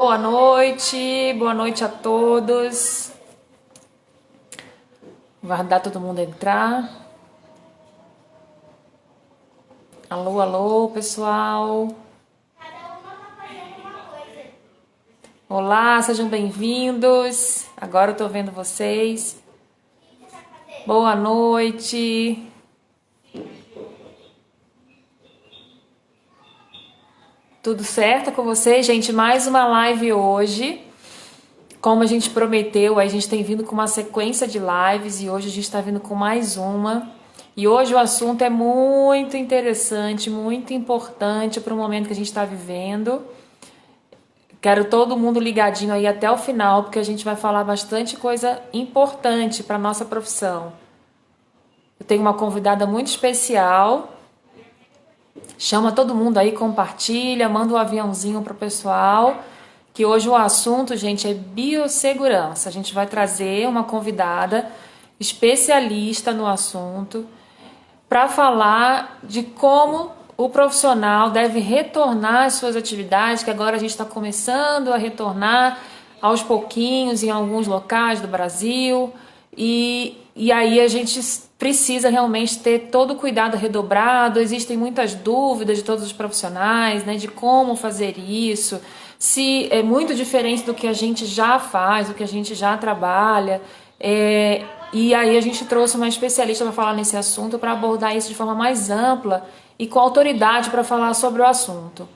Boa noite a todos. Guardar todo mundo entrar. Alô, alô, pessoal. Olá, sejam bem-vindos. Agora eu tô vendo vocês. Boa noite. Tudo certo com vocês, gente? Mais uma live hoje. Como a gente prometeu, a gente tem vindo com uma sequência de lives e hoje a gente está vindo com mais uma. E hoje o assunto é muito interessante, muito importante para o momento que a gente está vivendo. Quero todo mundo ligadinho aí até o final, porque a gente vai falar bastante coisa importante para nossa profissão. Eu tenho uma convidada muito especial. Chama todo mundo aí, compartilha, manda um aviãozinho pro pessoal, que hoje o assunto, gente, é biossegurança. A gente vai trazer uma convidada especialista no assunto para falar de como o profissional deve retornar às suas atividades, que agora a gente está começando a retornar aos pouquinhos em alguns locais do Brasil. E aí a gente precisa realmente ter todo o cuidado redobrado. Existem muitas dúvidas de todos os profissionais, né, de como fazer isso, se é muito diferente do que a gente já faz, do que a gente já trabalha. E aí a gente trouxe uma especialista para falar nesse assunto, para abordar isso de forma mais ampla e com autoridade para falar sobre o assunto,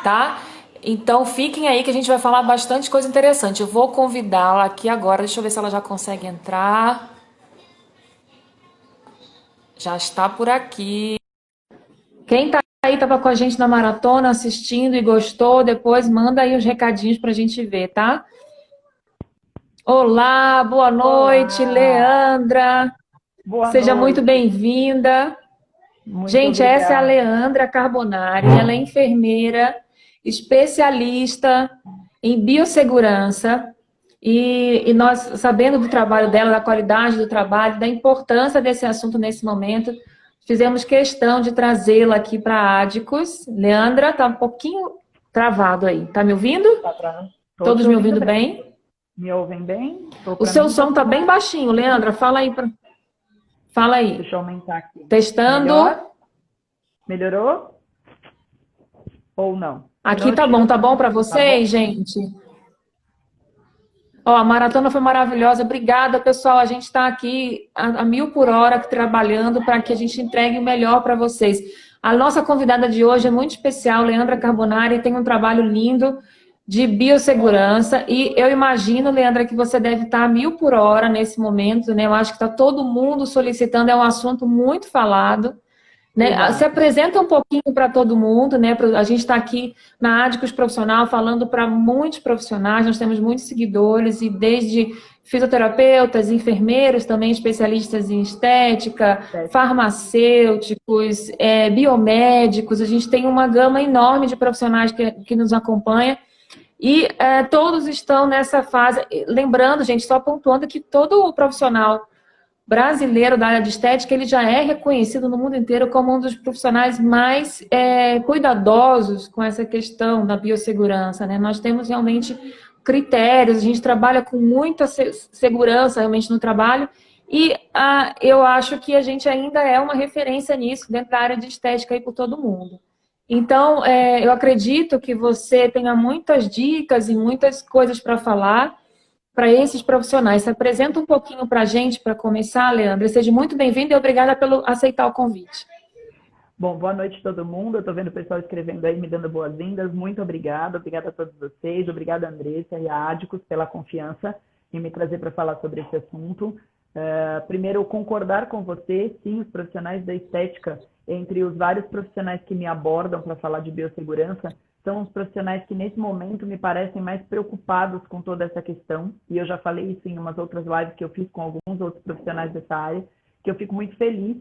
tá? Então fiquem aí que a gente vai falar bastante coisa interessante. Eu vou convidá-la aqui agora, deixa eu ver se ela já consegue entrar. Já está por aqui. Quem tá aí, estava com a gente na maratona assistindo e gostou, depois manda aí os recadinhos para a gente ver, tá? Olá, boa noite, Olá, Leandra. boa Seja muito noite, bem-vinda. muito Gente, essa é a obrigada. Leandra Carbonari, ela é enfermeira, especialista em biossegurança, e nós, sabendo do trabalho dela, da qualidade do trabalho, da importância desse assunto nesse momento, fizemos questão de trazê-la aqui para a Ádicos. Leandra, está um pouquinho travado aí. Tá me ouvindo? Estou Todos te me ouvindo ouvindo bem. bem? Me ouvem bem? O Para seu mim está som tá tudo bem bem. baixinho, Leandra. Fala aí, fala aí. Deixa eu aumentar aqui. Testando. Melhor? Melhorou ou não? Boa Aqui noite, tá bom para tá bom? vocês, gente? Ó, a maratona foi maravilhosa. Obrigada, pessoal. A gente está aqui a mil por hora trabalhando para que a gente entregue o melhor para vocês. A nossa convidada de hoje é muito especial, Leandra Carbonari, tem um trabalho lindo de biossegurança e eu imagino, Leandra, que você deve estar a mil por hora nesse momento, né? Eu acho que está todo mundo solicitando, é um assunto muito falado. Né? Se Exato. apresenta um pouquinho para todo mundo, né? A gente está aqui na Ádicos Profissional falando para muitos profissionais, nós temos muitos seguidores, e desde fisioterapeutas, enfermeiros, também especialistas em estética, farmacêuticos, biomédicos, a gente tem uma gama enorme de profissionais que nos acompanha. E todos estão nessa fase. Lembrando, gente, só pontuando que todo o profissional brasileiro da área de estética, ele já é reconhecido no mundo inteiro como um dos profissionais mais cuidadosos com essa questão da biossegurança, né? Nós temos realmente critérios, a gente trabalha com muita segurança realmente no trabalho e eu acho que a gente ainda é uma referência nisso dentro da área de estética aí por todo mundo. Então, eu acredito que você tenha muitas dicas e muitas coisas para falar para esses profissionais. Se apresenta um pouquinho para a gente, para começar, Leandra. Seja muito bem-vinda e obrigada por aceitar o convite. Bom, boa noite a todo mundo. Eu estou vendo o pessoal escrevendo aí, me dando boas-vindas. Muito obrigada. Obrigada a todos vocês. Obrigada, Andressa e a Ádicos, pela confiança em me trazer para falar sobre esse assunto. Primeiro, concordar com você, sim, os profissionais da estética, entre os vários profissionais que me abordam para falar de biossegurança, são os profissionais que nesse momento me parecem mais preocupados com toda essa questão, e eu já falei isso em umas outras lives que eu fiz com alguns outros profissionais dessa área, que eu fico muito feliz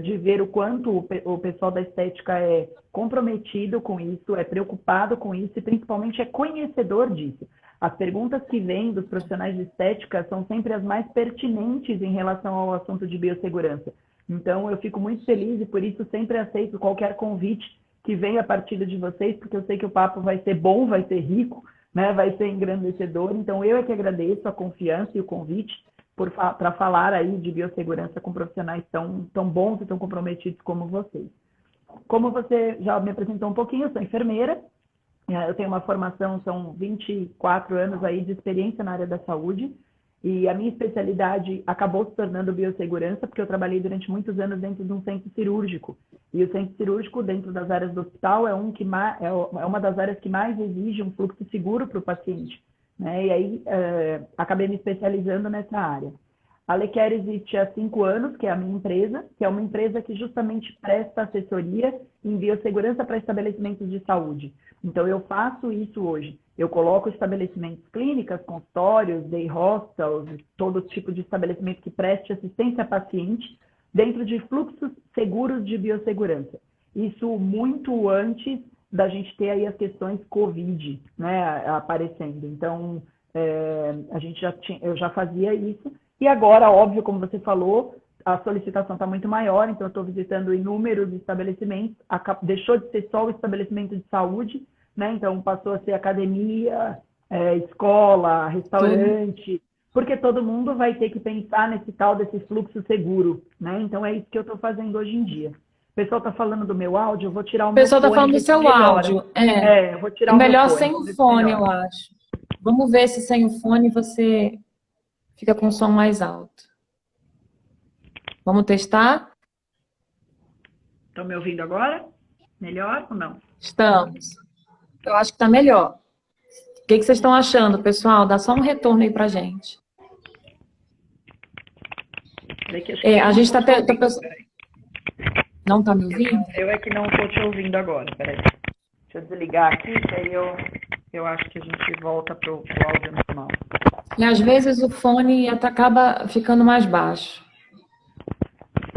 de ver o quanto o pessoal da estética é comprometido com isso, é preocupado com isso e principalmente é conhecedor disso. As perguntas que vêm dos profissionais de estética são sempre as mais pertinentes em relação ao assunto de biossegurança. Então, eu fico muito feliz e por isso sempre aceito qualquer convite que venha a partir de vocês, porque eu sei que o papo vai ser bom, vai ser rico, né? Vai ser engrandecedor. Então, eu é que agradeço a confiança e o convite para falar aí de biossegurança com profissionais tão bons e tão comprometidos como vocês. Como você já me apresentou um pouquinho, eu sou enfermeira, eu tenho uma formação, são 24 anos aí de experiência na área da saúde, e a minha especialidade acabou se tornando biossegurança, porque eu trabalhei durante muitos anos dentro de um centro cirúrgico. E o centro cirúrgico, dentro das áreas do hospital, é uma das áreas que mais exige um fluxo seguro para o paciente, né? E aí, acabei me especializando nessa área. A Lequer existe há 5 anos, que é a minha empresa, que é uma empresa que justamente presta assessoria em biossegurança para estabelecimentos de saúde. Então, eu faço isso hoje. Eu coloco estabelecimentos clínicas, consultórios, day hostels, todo tipo de estabelecimento que preste assistência a paciente dentro de fluxos seguros de biossegurança. Isso muito antes da gente ter aí as questões COVID, né, aparecendo. Então, eu já fazia isso. E agora, óbvio, como você falou, a solicitação está muito maior, então eu estou visitando inúmeros estabelecimentos, deixou de ser só o estabelecimento de saúde, né? Então passou a ser academia, escola, restaurante, porque todo mundo vai ter que pensar nesse tal desse fluxo seguro, né? Então é isso que eu estou fazendo hoje em dia. O pessoal está falando do meu áudio, eu vou tirar o O meu pessoal está fone, falando do ver se seu melhora. áudio. Eu vou tirar É o meu melhor fone, sem vamos o ver se fone, eu melhora. acho. Vamos ver se sem o fone você fica com o som mais alto. Vamos testar? Estão me ouvindo agora? Melhor ou não? Estamos. Eu acho que está melhor. O que vocês estão achando, pessoal? Dá só um retorno aí pra gente. A gente está... Não está me ouvindo? Eu é que não estou te ouvindo agora, peraí. Deixa eu desligar aqui, que aí eu acho que a gente volta pro áudio normal. E às vezes o fone até acaba ficando mais baixo.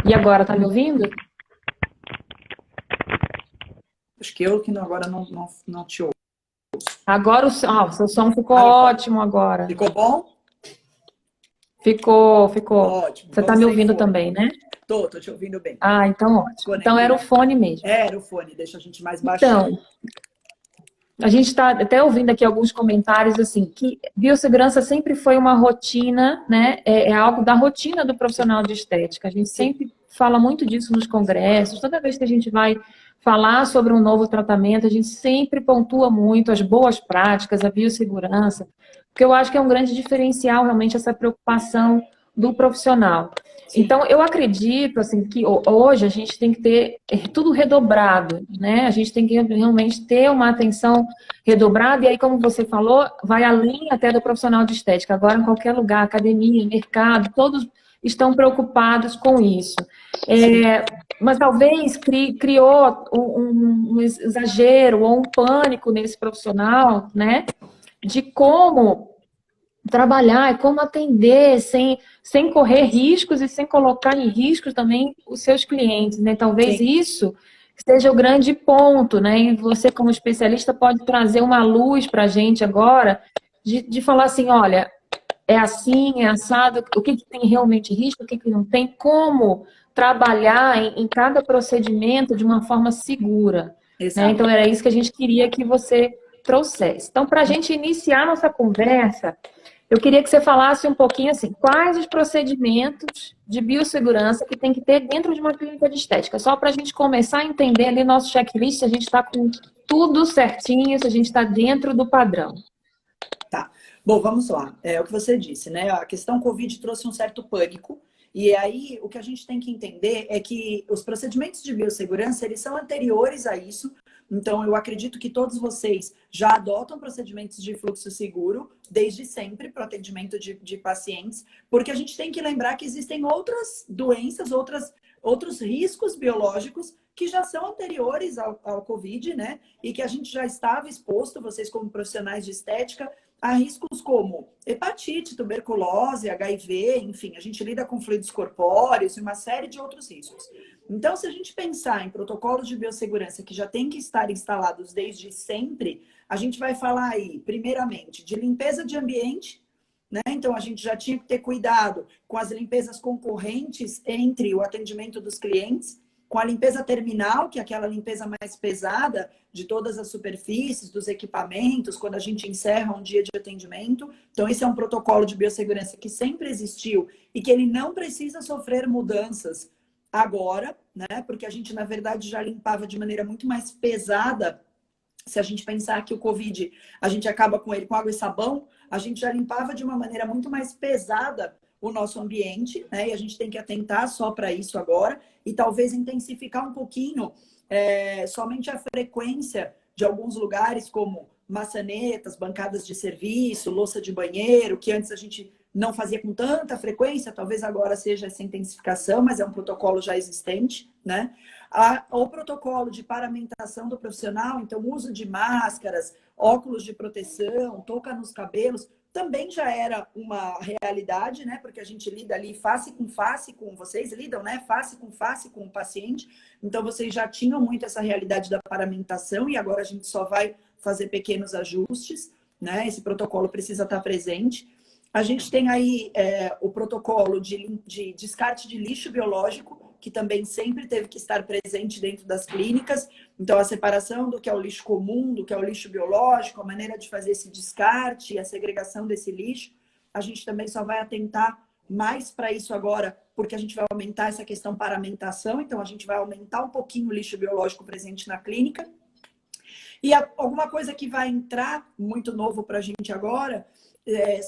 E agora, tá me ouvindo? Acho que eu que agora não te ouço. Agora o seu som ficou ótimo agora. Ficou bom? Ficou. Ótimo. Você está me ouvindo também, né? Tô te ouvindo bem. Ah, então ótimo. Então era o fone mesmo. Era o fone, deixa a gente mais baixinho. Então, a gente está até ouvindo aqui alguns comentários assim, que biossegurança sempre foi uma rotina, né? É algo da rotina do profissional de estética. A gente sempre fala muito disso nos congressos. Toda vez que a gente vai falar sobre um novo tratamento, a gente sempre pontua muito as boas práticas, a biossegurança, porque eu acho que é um grande diferencial realmente essa preocupação do profissional. Sim. Então, eu acredito assim, que hoje a gente tem que ter tudo redobrado, né? A gente tem que realmente ter uma atenção redobrada, e aí, como você falou, vai além até do profissional de estética. Agora, em qualquer lugar, academia, mercado, todos estão preocupados com isso. Mas talvez criou um exagero ou um pânico nesse profissional, né? De como trabalhar e como atender sem correr riscos e sem colocar em riscos também os seus clientes, né? Talvez Sim. isso seja o grande ponto, né? E você, como especialista, pode trazer uma luz para a gente agora de falar assim, olha, é assim, é assado, o que tem realmente risco, o que não tem, como trabalhar em cada procedimento de uma forma segura. Né? Então, era isso que a gente queria que você trouxesse. Então, para a gente iniciar nossa conversa, eu queria que você falasse um pouquinho assim, quais os procedimentos de biossegurança que tem que ter dentro de uma clínica de estética, só para a gente começar a entender ali nosso checklist, se a gente está com tudo certinho, se a gente está dentro do padrão. Tá. Bom, vamos lá. É o que você disse, né? A questão Covid trouxe um certo pânico, e aí o que a gente tem que entender é que os procedimentos de biossegurança, eles são anteriores a isso. Então, eu acredito que todos vocês já adotam procedimentos de fluxo seguro desde sempre para o atendimento de pacientes, porque a gente tem que lembrar que existem outras doenças, outros riscos biológicos que já são anteriores ao Covid, né? E que a gente já estava exposto, vocês como profissionais de estética, a riscos como hepatite, tuberculose, HIV, enfim, a gente lida com fluidos corpóreos e uma série de outros riscos. Então, se a gente pensar em protocolos de biossegurança que já têm que estar instalados desde sempre, a gente vai falar aí, primeiramente, de limpeza de ambiente, né? Então, a gente já tinha que ter cuidado com as limpezas concorrentes entre o atendimento dos clientes, com a limpeza terminal, que é aquela limpeza mais pesada de todas as superfícies, dos equipamentos, quando a gente encerra um dia de atendimento. Então, esse é um protocolo de biossegurança que sempre existiu e que ele não precisa sofrer mudanças agora, né? Porque a gente, na verdade, já limpava de maneira muito mais pesada. Se a gente pensar que o Covid, a gente acaba com ele com água e sabão, a gente já limpava de uma maneira muito mais pesada o nosso ambiente, né? E a gente tem que atentar só para isso agora e talvez intensificar um pouquinho somente a frequência de alguns lugares, como maçanetas, bancadas de serviço, louça de banheiro, que antes a gente não fazia com tanta frequência, talvez agora seja essa intensificação, mas é um protocolo já existente, né? O protocolo de paramentação do profissional, então uso de máscaras, óculos de proteção, touca nos cabelos, também já era uma realidade, né? Porque a gente lida ali face com vocês lidam, né? Face com o paciente. Então, vocês já tinham muito essa realidade da paramentação e agora a gente só vai fazer pequenos ajustes, né? Esse protocolo precisa estar presente. A gente tem aí o protocolo de descarte de lixo biológico, que também sempre teve que estar presente dentro das clínicas. Então, a separação do que é o lixo comum, do que é o lixo biológico, a maneira de fazer esse descarte e a segregação desse lixo, a gente também só vai atentar mais para isso agora, porque a gente vai aumentar essa questão paramentação, então a gente vai aumentar um pouquinho o lixo biológico presente na clínica. E alguma coisa que vai entrar muito novo para a gente agora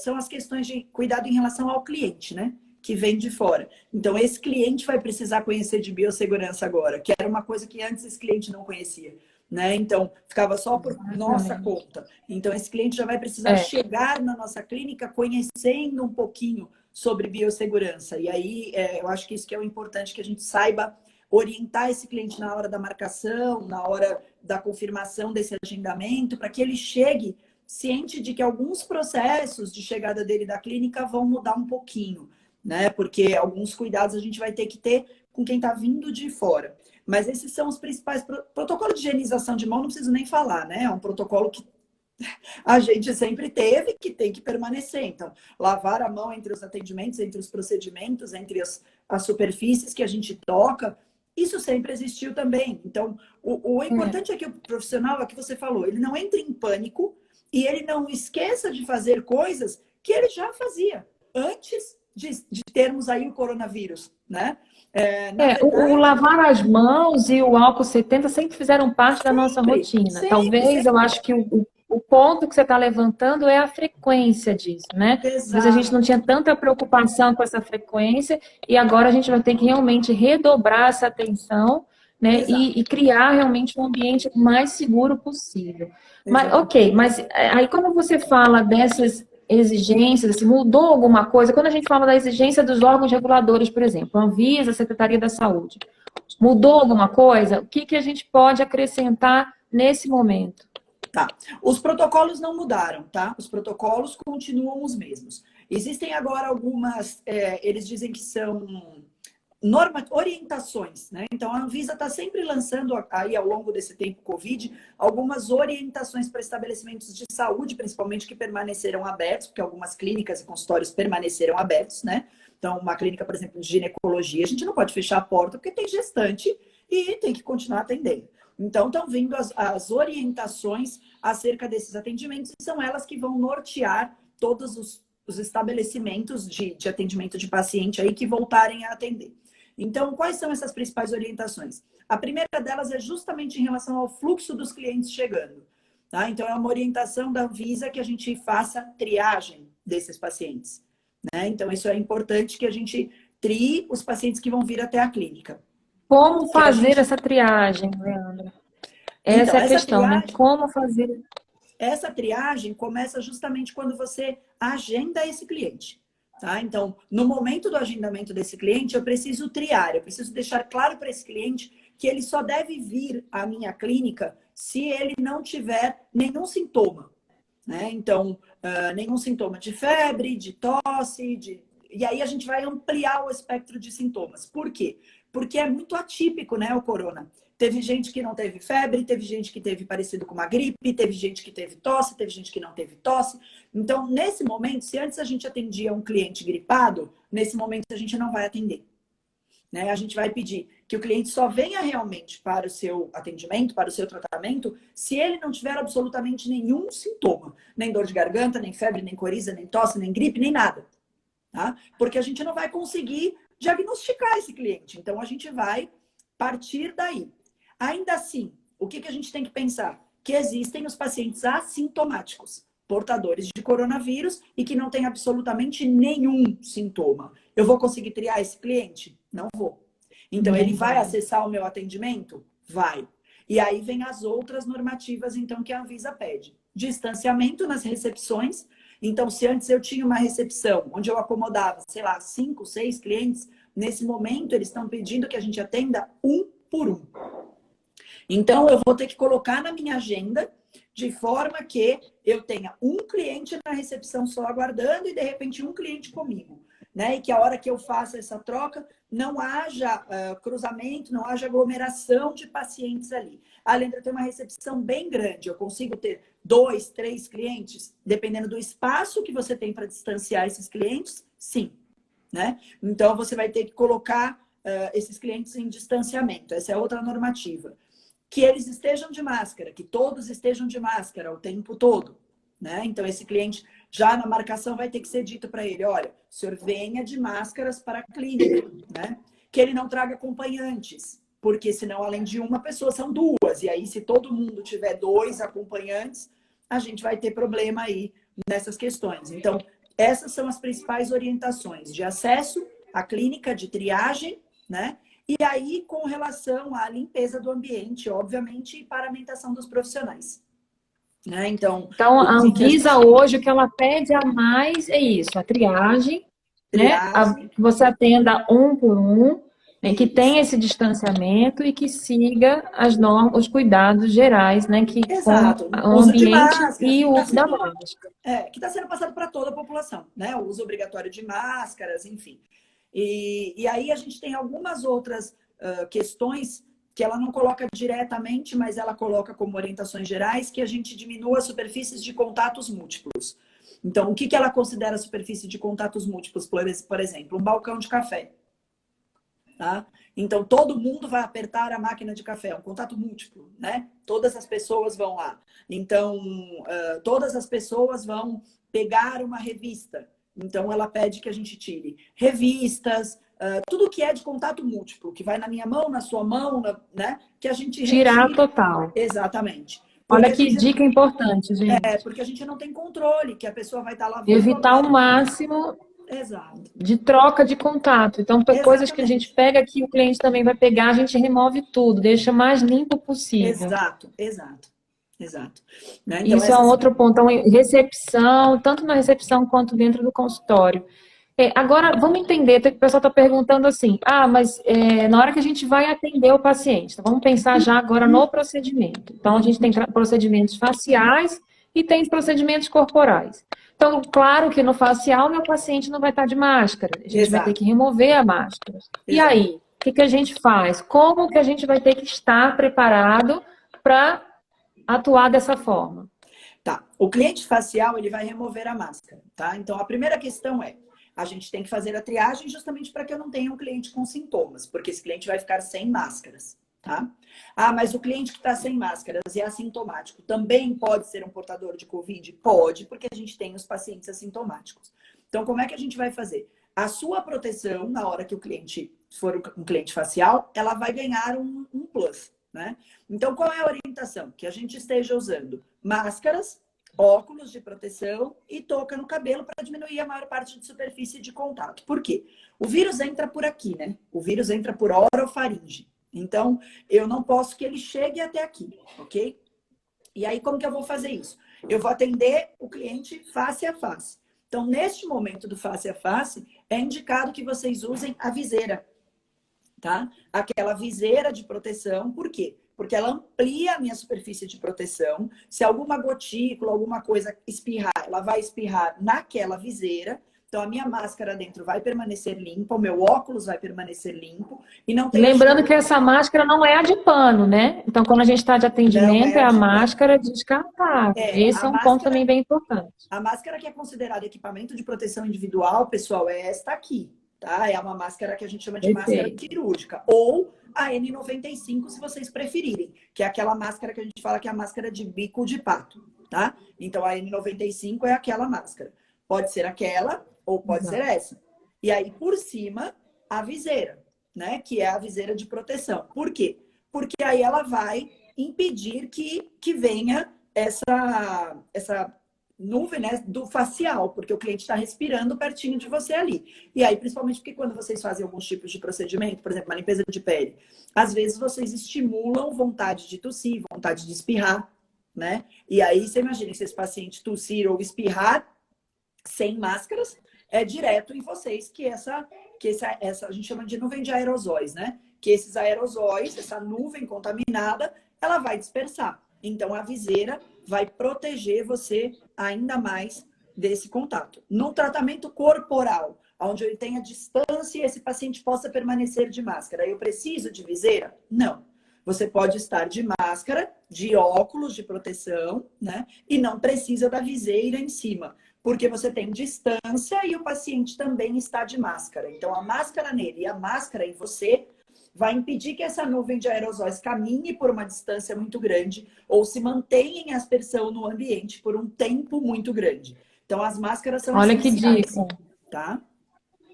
são as questões de cuidado em relação ao cliente, né? Que vem de fora. Então, esse cliente vai precisar conhecer de biossegurança agora, que era uma coisa que antes esse cliente não conhecia, né? Então, ficava só por nossa conta. Então, esse cliente já vai precisar chegar na nossa clínica conhecendo um pouquinho sobre biossegurança. E aí, eu acho que isso que é o importante, que a gente saiba orientar esse cliente na hora da marcação, na hora da confirmação desse agendamento, para que ele chegue ciente de que alguns processos de chegada dele da clínica vão mudar um pouquinho, né? Porque alguns cuidados a gente vai ter que ter com quem está vindo de fora. Mas esses são os principais. Protocolo de higienização de mão, não preciso nem falar, né? É um protocolo que a gente sempre teve, que tem que permanecer. Então, lavar a mão entre os atendimentos, entre os procedimentos, entre as superfícies que a gente toca, isso sempre existiu também. Então, o importante é que o profissional, é o que você falou, ele não entre em pânico e ele não esqueça de fazer coisas que ele já fazia antes de termos aí o coronavírus, né? Verdade, o lavar as mãos e o álcool 70 sempre fizeram parte da nossa rotina. Talvez, eu acho que o ponto que você está levantando é a frequência disso, né? Às vezes a gente não tinha tanta preocupação com essa frequência e agora a gente vai ter que realmente redobrar essa atenção, né? E criar realmente um ambiente mais seguro possível. Mas, mas aí quando você fala dessas exigências, assim, mudou alguma coisa? Quando a gente fala da exigência dos órgãos reguladores, por exemplo, Anvisa, Secretaria da Saúde, mudou alguma coisa? O que a gente pode acrescentar nesse momento? Tá. Os protocolos não mudaram, tá? Os protocolos continuam os mesmos. Existem agora algumas, eles dizem que são orientações, né? Então, a Anvisa está sempre lançando aí ao longo desse tempo Covid algumas orientações para estabelecimentos de saúde, principalmente que permaneceram abertos, porque algumas clínicas e consultórios permaneceram abertos, né? Então, uma clínica, por exemplo, de ginecologia, a gente não pode fechar a porta porque tem gestante e tem que continuar atendendo. Então, estão vindo as orientações acerca desses atendimentos e são elas que vão nortear todos os estabelecimentos de atendimento de paciente aí que voltarem a atender. Então, quais são essas principais orientações? A primeira delas é justamente em relação ao fluxo dos clientes chegando. Tá? Então, é uma orientação da Anvisa que a gente faça triagem desses pacientes. Né? Então, isso é importante que a gente trie os pacientes que vão vir até a clínica. Como fazer essa triagem, Leandra? Essa é a questão, triagem, né? Como fazer? Essa triagem começa justamente quando você agenda esse cliente. Tá? Então, no momento do agendamento desse cliente, eu preciso triar, eu preciso deixar claro para esse cliente que ele só deve vir à minha clínica se ele não tiver nenhum sintoma. Né? Então, nenhum sintoma de febre, de tosse, e aí a gente vai ampliar o espectro de sintomas. Por quê? Porque é muito atípico, né, o corona. Teve gente que não teve febre, teve gente que teve parecido com uma gripe, teve gente que teve tosse, teve gente que não teve tosse. Então, nesse momento, se antes a gente atendia um cliente gripado, nesse momento a gente não vai atender. Né? A gente vai pedir que o cliente só venha realmente para o seu atendimento, para o seu tratamento, se ele não tiver absolutamente nenhum sintoma. Nem dor de garganta, nem febre, nem coriza, nem tosse, nem gripe, nem nada. Tá? Porque a gente não vai conseguir diagnosticar esse cliente. Então, a gente vai partir daí. Ainda assim, o que a gente tem que pensar? Que existem os pacientes assintomáticos, portadores de coronavírus e que não têm absolutamente nenhum sintoma. Eu vou conseguir triar esse cliente? Não vou. Então, ele vai acessar o meu atendimento? Vai. E aí vem as outras normativas, então, que a Anvisa pede. Distanciamento nas recepções. Então, se antes eu tinha uma recepção onde eu acomodava, sei lá, 5, 6 clientes, nesse momento eles estão pedindo que a gente atenda um por um. Então, eu vou ter que colocar na minha agenda de forma que eu tenha um cliente na recepção só aguardando e, de repente, um cliente comigo. Né? E que a hora que eu faça essa troca, não haja cruzamento, não haja aglomeração de pacientes ali. Além de eu ter uma recepção bem grande, eu consigo ter 2, 3 clientes, dependendo do espaço que você tem para distanciar esses clientes, sim. Né? Então, você vai ter que colocar esses clientes em distanciamento. Essa é outra normativa. Que eles estejam de máscara, que todos estejam de máscara o tempo todo. Né? Então, esse cliente, já na marcação, vai ter que ser dito para ele, olha, o senhor venha de máscaras para a clínica. Né? Que ele não traga acompanhantes, porque senão, além de uma pessoa, são duas. E aí, se todo mundo tiver 2 acompanhantes, a gente vai ter problema aí nessas questões. Então, essas são as principais orientações de acesso à clínica, de triagem, né? E aí, com relação à limpeza do ambiente, obviamente, e paramentação dos profissionais. Né? Então, a Anvisa hoje, o que ela pede a mais é isso, a triagem, né? Que você atenda um por um, né? Que tenha esse distanciamento e que siga as normas, os cuidados gerais, né? Que exato. com o ambiente e o uso da máscara. Que está sendo passado para toda a população, né? O uso obrigatório de máscaras, enfim. E aí a gente tem algumas outras questões que ela não coloca diretamente, mas ela coloca como orientações gerais, que a gente diminua as superfícies de contatos múltiplos. Então, o que ela considera superfície de contatos múltiplos? Por exemplo, um balcão de café. Tá? Então, todo mundo vai apertar a máquina de café, um contato múltiplo, né? Todas as pessoas vão lá. Então, todas as pessoas vão pegar uma revista. Então, ela pede que a gente tire revistas, tudo que é de contato múltiplo, que vai na minha mão, na sua mão, né? Que a gente tirar retire. total. Exatamente. Olha que dica importante, gente. Porque a gente não tem controle, que a pessoa vai estar lavando. Evitar ao máximo exato. de troca de contato. Então, coisas que a gente pega que o cliente também vai pegar, a gente remove tudo, deixa o mais limpo possível. Exato. Né? Então, isso é um outro ponto. Então, recepção, tanto na recepção quanto dentro do consultório. Agora, vamos entender, o pessoal está perguntando assim, mas na hora que a gente vai atender o paciente, então vamos pensar já agora no procedimento. Então, a gente tem procedimentos faciais e tem procedimentos corporais. Então, claro que no facial, meu paciente não vai estar de máscara. A gente vai ter que remover a máscara. E aí, o que a gente faz? Como que a gente vai ter que estar preparado para atuar dessa forma? Tá. O cliente facial, ele vai remover a máscara, tá? Então, a primeira questão a gente tem que fazer a triagem justamente para que eu não tenha um cliente com sintomas, porque esse cliente vai ficar sem máscaras, tá? Mas o cliente que está sem máscaras e é assintomático também pode ser um portador de Covid? Pode, porque a gente tem os pacientes assintomáticos. Então, como é que a gente vai fazer? A sua proteção, na hora que o cliente for um cliente facial, ela vai ganhar um plus, né? Então, qual é a orientação? Que a gente esteja usando máscaras, óculos de proteção e touca no cabelo para diminuir a maior parte de superfície de contato. Por quê? O vírus entra por aqui, né? O vírus entra por orofaringe. Então, eu não posso que ele chegue até aqui, ok? E aí, como que eu vou fazer isso? Eu vou atender o cliente face a face. Então, neste momento do face a face, é indicado que vocês usem a viseira, tá? Aquela viseira de proteção, por quê? Porque ela amplia a minha superfície de proteção. Se alguma gotícula, alguma coisa espirrar, ela vai espirrar naquela viseira. Então, a minha máscara dentro vai permanecer limpa, o meu óculos vai permanecer limpo. E não tem lembrando que essa máscara não é a de pano, né? Então, quando a gente está de atendimento, é a máscara descartável. Esse é um ponto também bem importante. A máscara que é considerada equipamento de proteção individual, pessoal, é esta aqui. tá? É uma máscara que a gente chama de máscara Perfeito. cirúrgica. Ou a N95, se vocês preferirem, que é aquela máscara que a gente fala que é a máscara de bico de pato, tá? Então, a N95 é aquela máscara. Pode ser aquela ou pode ser Exato. essa. E aí, por cima, a viseira, né? Que é a viseira de proteção. Por quê? Porque aí ela vai impedir que venha essa nuvem, né, do facial, porque o cliente está respirando pertinho de você ali. E aí, principalmente porque quando vocês fazem alguns tipos de procedimento, por exemplo, uma limpeza de pele, às vezes vocês estimulam vontade de tossir, vontade de espirrar, né? E aí, você imagina, se esse paciente tossir ou espirrar sem máscaras, é direto em vocês que essa a gente chama de nuvem de aerosóis, né? Que esses aerosóis, essa nuvem contaminada, ela vai dispersar. Então, a viseira vai proteger você ainda mais desse contato. No tratamento corporal, onde ele tenha distância e esse paciente possa permanecer de máscara, eu preciso de viseira? Não. Você pode estar de máscara, de óculos de proteção, né? E não precisa da viseira em cima, porque você tem distância e o paciente também está de máscara. Então, a máscara nele e a máscara em você vai impedir que essa nuvem de aerosóis caminhe por uma distância muito grande ou se mantenha em aspersão no ambiente por um tempo muito grande. Então, as máscaras são Olha que essenciais, dica. tá?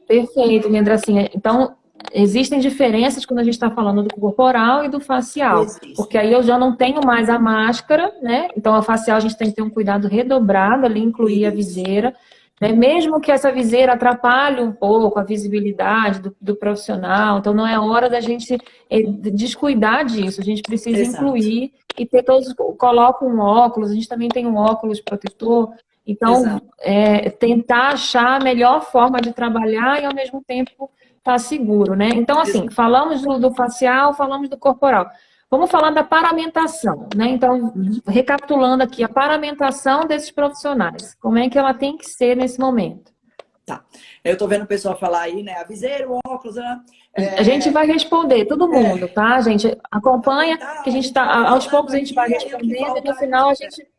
Perfeito, Leandra. Assim, então, existem diferenças quando a gente está falando do corporal e do facial, porque Existem. aí eu já não tenho mais a máscara, né? Então, a facial a gente tem que ter um cuidado redobrado ali, incluir a Isso. viseira, né? Mesmo que essa viseira atrapalhe um pouco a visibilidade do profissional, então não é hora da gente descuidar disso, a gente precisa Exato. incluir e ter todos, coloca um óculos, a gente também tem um óculos protetor. Então, Exato. tentar achar a melhor forma de trabalhar e, ao mesmo tempo, estar seguro, né? Então, assim, Exato. falamos do facial, falamos do corporal. Vamos falar da paramentação, né? Então, recapitulando aqui, a paramentação desses profissionais. Como é que ela tem que ser nesse momento? Tá. Eu tô vendo o pessoal falar aí, né? A viseira, o óculos, né? A gente vai responder, todo mundo, tá? A gente acompanha, Então, que a a gente gente vai está, aos falando poucos a gente vai aqui, aí o que respondendo e no volta. final a gente...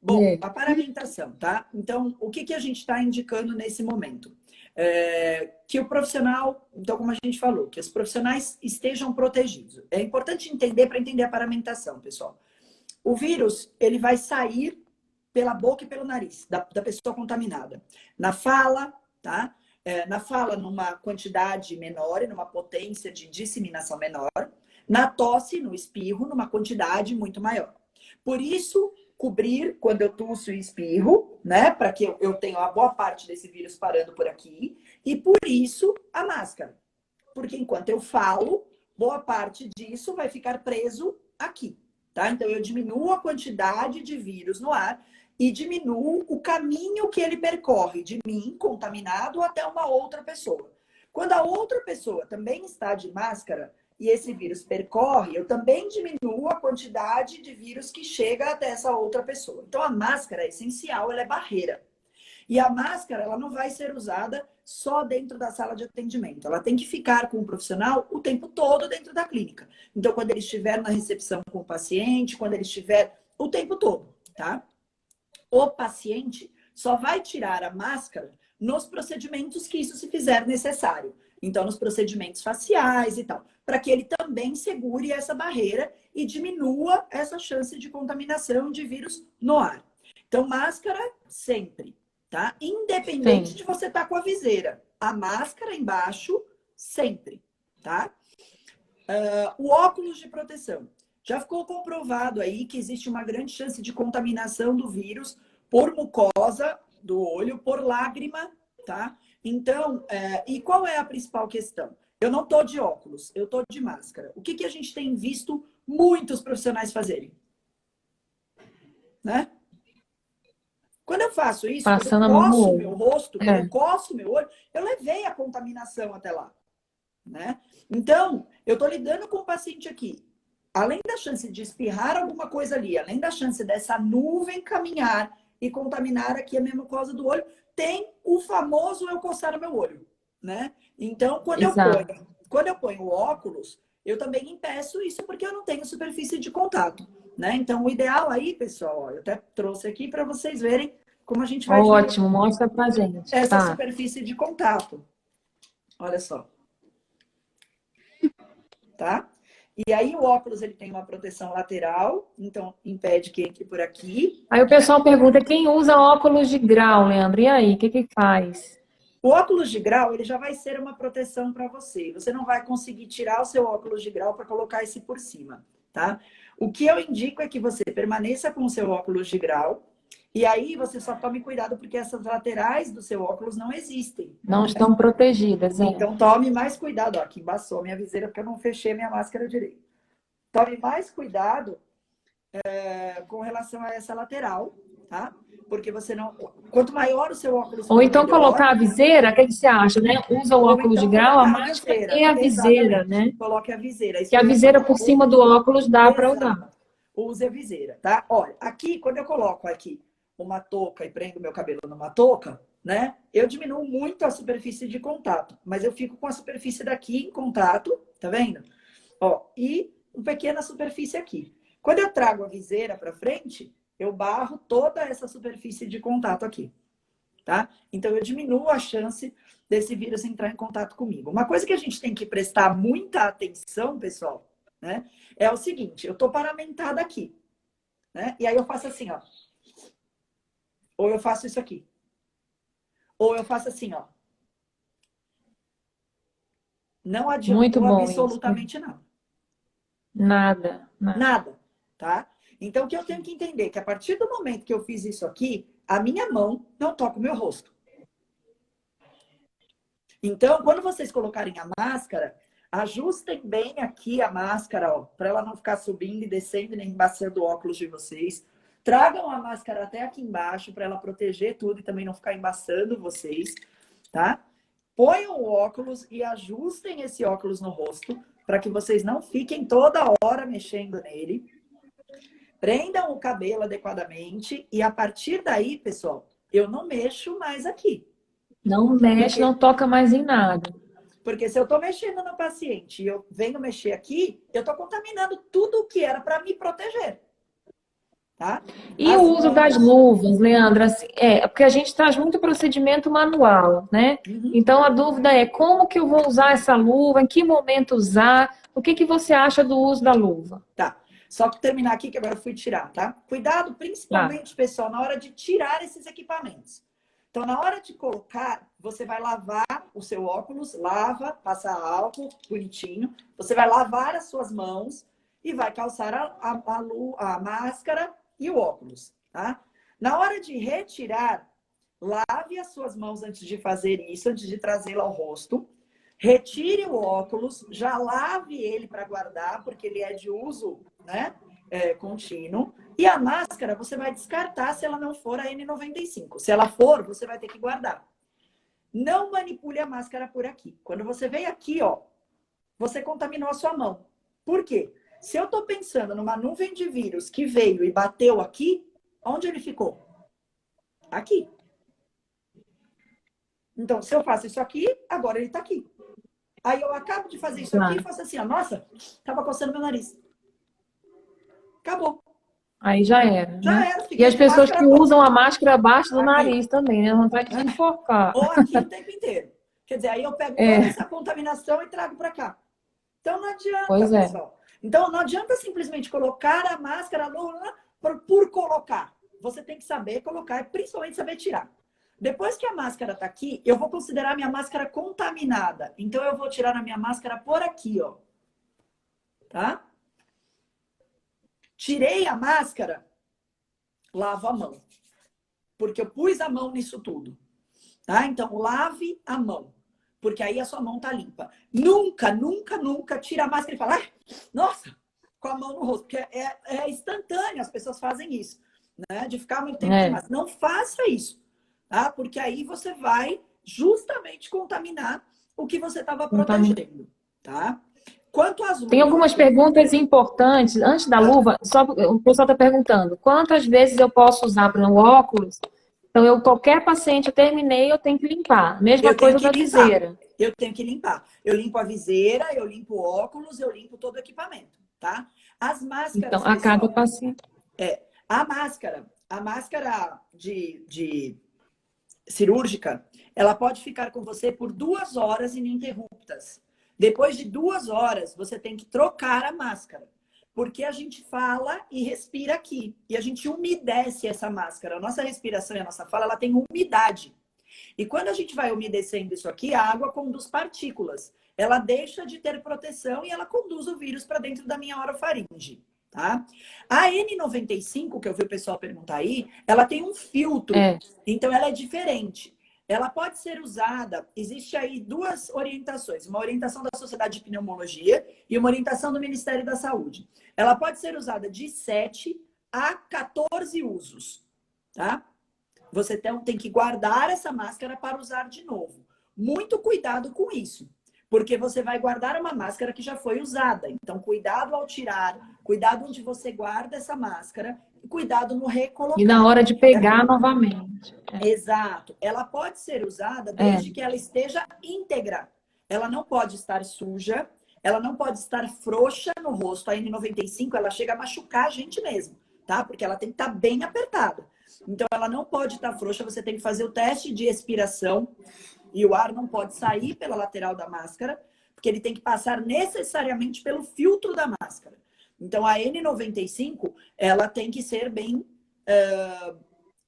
Bom, a paramentação, tá? Então, o que a gente está indicando nesse momento? Que o profissional, então, como a gente falou, que os profissionais estejam protegidos. É importante entender para entender a paramentação, pessoal. O vírus, ele vai sair pela boca e pelo nariz da pessoa contaminada. Na fala, tá? Na fala, numa quantidade menor e numa potência de disseminação menor. Na tosse, no espirro, numa quantidade muito maior. Por isso, cobrir quando eu tuço e espirro, né? Para que eu tenha uma boa parte desse vírus parando por aqui. E por isso, a máscara. Porque enquanto eu falo, boa parte disso vai ficar preso aqui, tá? Então, eu diminuo a quantidade de vírus no ar e diminuo o caminho que ele percorre de mim, contaminado, até uma outra pessoa. Quando a outra pessoa também está de máscara e esse vírus percorre, eu também diminuo a quantidade de vírus que chega até essa outra pessoa. Então, a máscara é essencial, ela é barreira. E a máscara, ela não vai ser usada só dentro da sala de atendimento. Ela tem que ficar com o profissional o tempo todo dentro da clínica. Então, quando ele estiver na recepção com o paciente, quando ele estiver o tempo todo, tá? O paciente só vai tirar a máscara nos procedimentos que isso se fizer necessário. Então, nos procedimentos faciais e tal, para que ele também segure essa barreira e diminua essa chance de contaminação de vírus no ar. Então, máscara sempre, tá? Independente Sim. de você estar com a viseira. A máscara embaixo, sempre, tá? O óculos de proteção. Já ficou comprovado aí que existe uma grande chance de contaminação do vírus por mucosa do olho, por lágrima, tá? Então, e qual é a principal questão? Eu não tô de óculos, eu tô de máscara. O que a gente tem visto muitos profissionais fazerem? Né? Quando eu faço isso, quando eu Passando a mão no coço o meu olho. rosto, quando eu É, coço o meu olho, eu levei a contaminação até lá, né? Então, eu tô lidando com o paciente aqui. Além da chance de espirrar alguma coisa ali, além da chance dessa nuvem caminhar e contaminar aqui a minha mucosa do olho, tem o famoso eu coçar o meu olho, né? Então, exato. quando eu ponho o óculos, eu também impeço isso porque eu não tenho superfície de contato, né? Então, o ideal aí, pessoal, ó, eu até trouxe aqui para vocês verem como a gente vai diminuir Ótimo, mostra pra gente. essa Tá. superfície de contato. Olha só. Tá? E aí o óculos ele tem uma proteção lateral, então impede que entre por aqui. Aí o pessoal pergunta, quem usa óculos de grau, Leandro? E aí, o que que faz? O óculos de grau, ele já vai ser uma proteção para você. Você não vai conseguir tirar o seu óculos de grau para colocar esse por cima, tá? O que eu indico é que você permaneça com o seu óculos de grau e aí você só tome cuidado porque essas laterais do seu óculos não existem. Não estão protegidas, Então tome mais cuidado. Ó, aqui embaçou a minha viseira porque eu não fechei minha máscara direito. Tome mais cuidado com relação a essa lateral, tá? Porque você não... Quanto maior o seu óculos for, Ou então melhor. colocar a viseira, o que você acha, né? Usa o Ou óculos então de grau, a colocar máscara viseira. e a viseira, Exatamente. né? Coloque a viseira. Que a viseira por cima do óculos dá para usar. Exato. Use a viseira, tá? Olha, aqui, quando eu coloco aqui uma touca e prendo meu cabelo numa touca, né? Eu diminuo muito a superfície de contato, mas eu fico com a superfície daqui em contato, tá vendo? Ó, e uma pequena superfície aqui. Quando eu trago a viseira para frente, eu barro toda essa superfície de contato aqui, tá? Então eu diminuo a chance desse vírus entrar em contato comigo. Uma coisa que a gente tem que prestar muita atenção, pessoal, né? É o seguinte, eu tô paramentada aqui, né? E aí eu faço assim, ó. Ou eu faço isso aqui. Ou eu faço assim, ó. Não Muito adiantou bom isso. absolutamente nada. Nada, nada. Nada, tá? Então, o que eu tenho que entender é que a partir do momento que eu fiz isso aqui, a minha mão não toca o meu rosto. Então, quando vocês colocarem a máscara, ajustem bem aqui a máscara, ó, para ela não ficar subindo e descendo nem embaçando o óculos de vocês. Tragam a máscara até aqui embaixo para ela proteger tudo e também não ficar embaçando vocês, tá? Ponham o óculos e ajustem esse óculos no rosto para que vocês não fiquem toda hora mexendo nele. Prendam o cabelo adequadamente e a partir daí, pessoal, eu não mexo mais aqui. Não mexe, não toca mais em nada. Porque se eu estou mexendo no paciente e eu venho mexer aqui, eu estou contaminando tudo o que era para me proteger. Tá? E o uso das luvas, Leandra, assim, porque a gente traz muito procedimento manual, né? Uhum. Então a dúvida é como que eu vou usar essa luva, em que momento usar, o que que você acha do uso da luva? Tá. Só para terminar aqui, que agora eu fui tirar, tá? Cuidado, principalmente, pessoal, na hora de tirar esses equipamentos. Então, na hora de colocar, você vai lavar o seu óculos, lava, passa álcool, bonitinho. Você vai lavar as suas mãos e vai calçar a máscara e o óculos, tá? Na hora de retirar, lave as suas mãos antes de fazer isso, antes de trazê-lo ao rosto. Retire o óculos, já lave ele para guardar, porque ele é de uso, né, contínuo. E a máscara você vai descartar se ela não for a N95. Se ela for, você vai ter que guardar. Não manipule a máscara por aqui. Quando você veio aqui, ó, você contaminou a sua mão. Por quê? Se eu estou pensando numa nuvem de vírus que veio e bateu aqui, onde ele ficou? Aqui. Então, se eu faço isso aqui, agora ele está aqui. Aí eu acabo de fazer isso aqui e faço assim, ó, nossa, tava coçando meu nariz. Acabou. Aí já era, Já né? era. E as pessoas que toda. usam a máscara abaixo do Aqui. nariz também, né? Vontade de enforcar. Ou aqui o tempo inteiro. Quer dizer, aí eu pego toda essa contaminação e trago para cá. Então não adianta, pessoal. Então não adianta simplesmente colocar a máscara por colocar. Você tem que saber colocar e principalmente saber tirar. Depois que a máscara tá aqui, eu vou considerar a minha máscara contaminada. Então eu vou tirar a minha máscara por aqui, ó. Tá? Tirei a máscara, lavo a mão. Porque eu pus a mão nisso tudo. Tá? Então, lave a mão. Porque aí a sua mão tá limpa. Nunca, nunca, nunca tira a máscara e fala, ai, nossa, com a mão no rosto. Porque é instantâneo, as pessoas fazem isso. Né? De ficar muito tempo de máscara. Não faça isso. Tá? Porque aí você vai justamente contaminar o que você estava protegendo. Tá? Quanto às luvas... Tem algumas perguntas importantes. Antes da luva, só o pessoal está perguntando, quantas vezes eu posso usar para o óculos? Então, qualquer paciente, eu terminei, eu tenho que limpar. Mesma coisa da viseira. Eu tenho que limpar. Eu limpo a viseira, eu limpo o óculos, eu limpo todo o equipamento, tá? As máscaras... Então, a cada paciente. A máscara de cirúrgica, ela pode ficar com você por 2 horas ininterruptas. Depois de 2 horas, você tem que trocar a máscara. Porque a gente fala e respira aqui. E a gente umedece essa máscara. A nossa respiração e a nossa fala, ela tem umidade. E quando a gente vai umedecendo isso aqui, a água conduz partículas. Ela deixa de ter proteção e ela conduz o vírus para dentro da minha orofaringe. Tá? A N95, que eu vi o pessoal perguntar aí, ela tem um filtro. Então, ela é diferente. Ela pode ser usada, existe aí 2 orientações, uma orientação da Sociedade de Pneumologia e uma orientação do Ministério da Saúde. Ela pode ser usada de 7 a 14 usos, tá? Você tem que guardar essa máscara para usar de novo. Muito cuidado com isso, porque você vai guardar uma máscara que já foi usada. Então, cuidado ao tirar, cuidado onde você guarda essa máscara, cuidado no recolocar. E na hora de pegar novamente. Exato. Ela pode ser usada desde que ela esteja íntegra. Ela não pode estar suja, ela não pode estar frouxa no rosto. A N95, ela chega a machucar a gente mesmo, tá? Porque ela tem que estar bem apertada. Então, ela não pode estar frouxa, você tem que fazer o teste de expiração e o ar não pode sair pela lateral da máscara, porque ele tem que passar necessariamente pelo filtro da máscara. Então, a N95, ela tem que ser bem...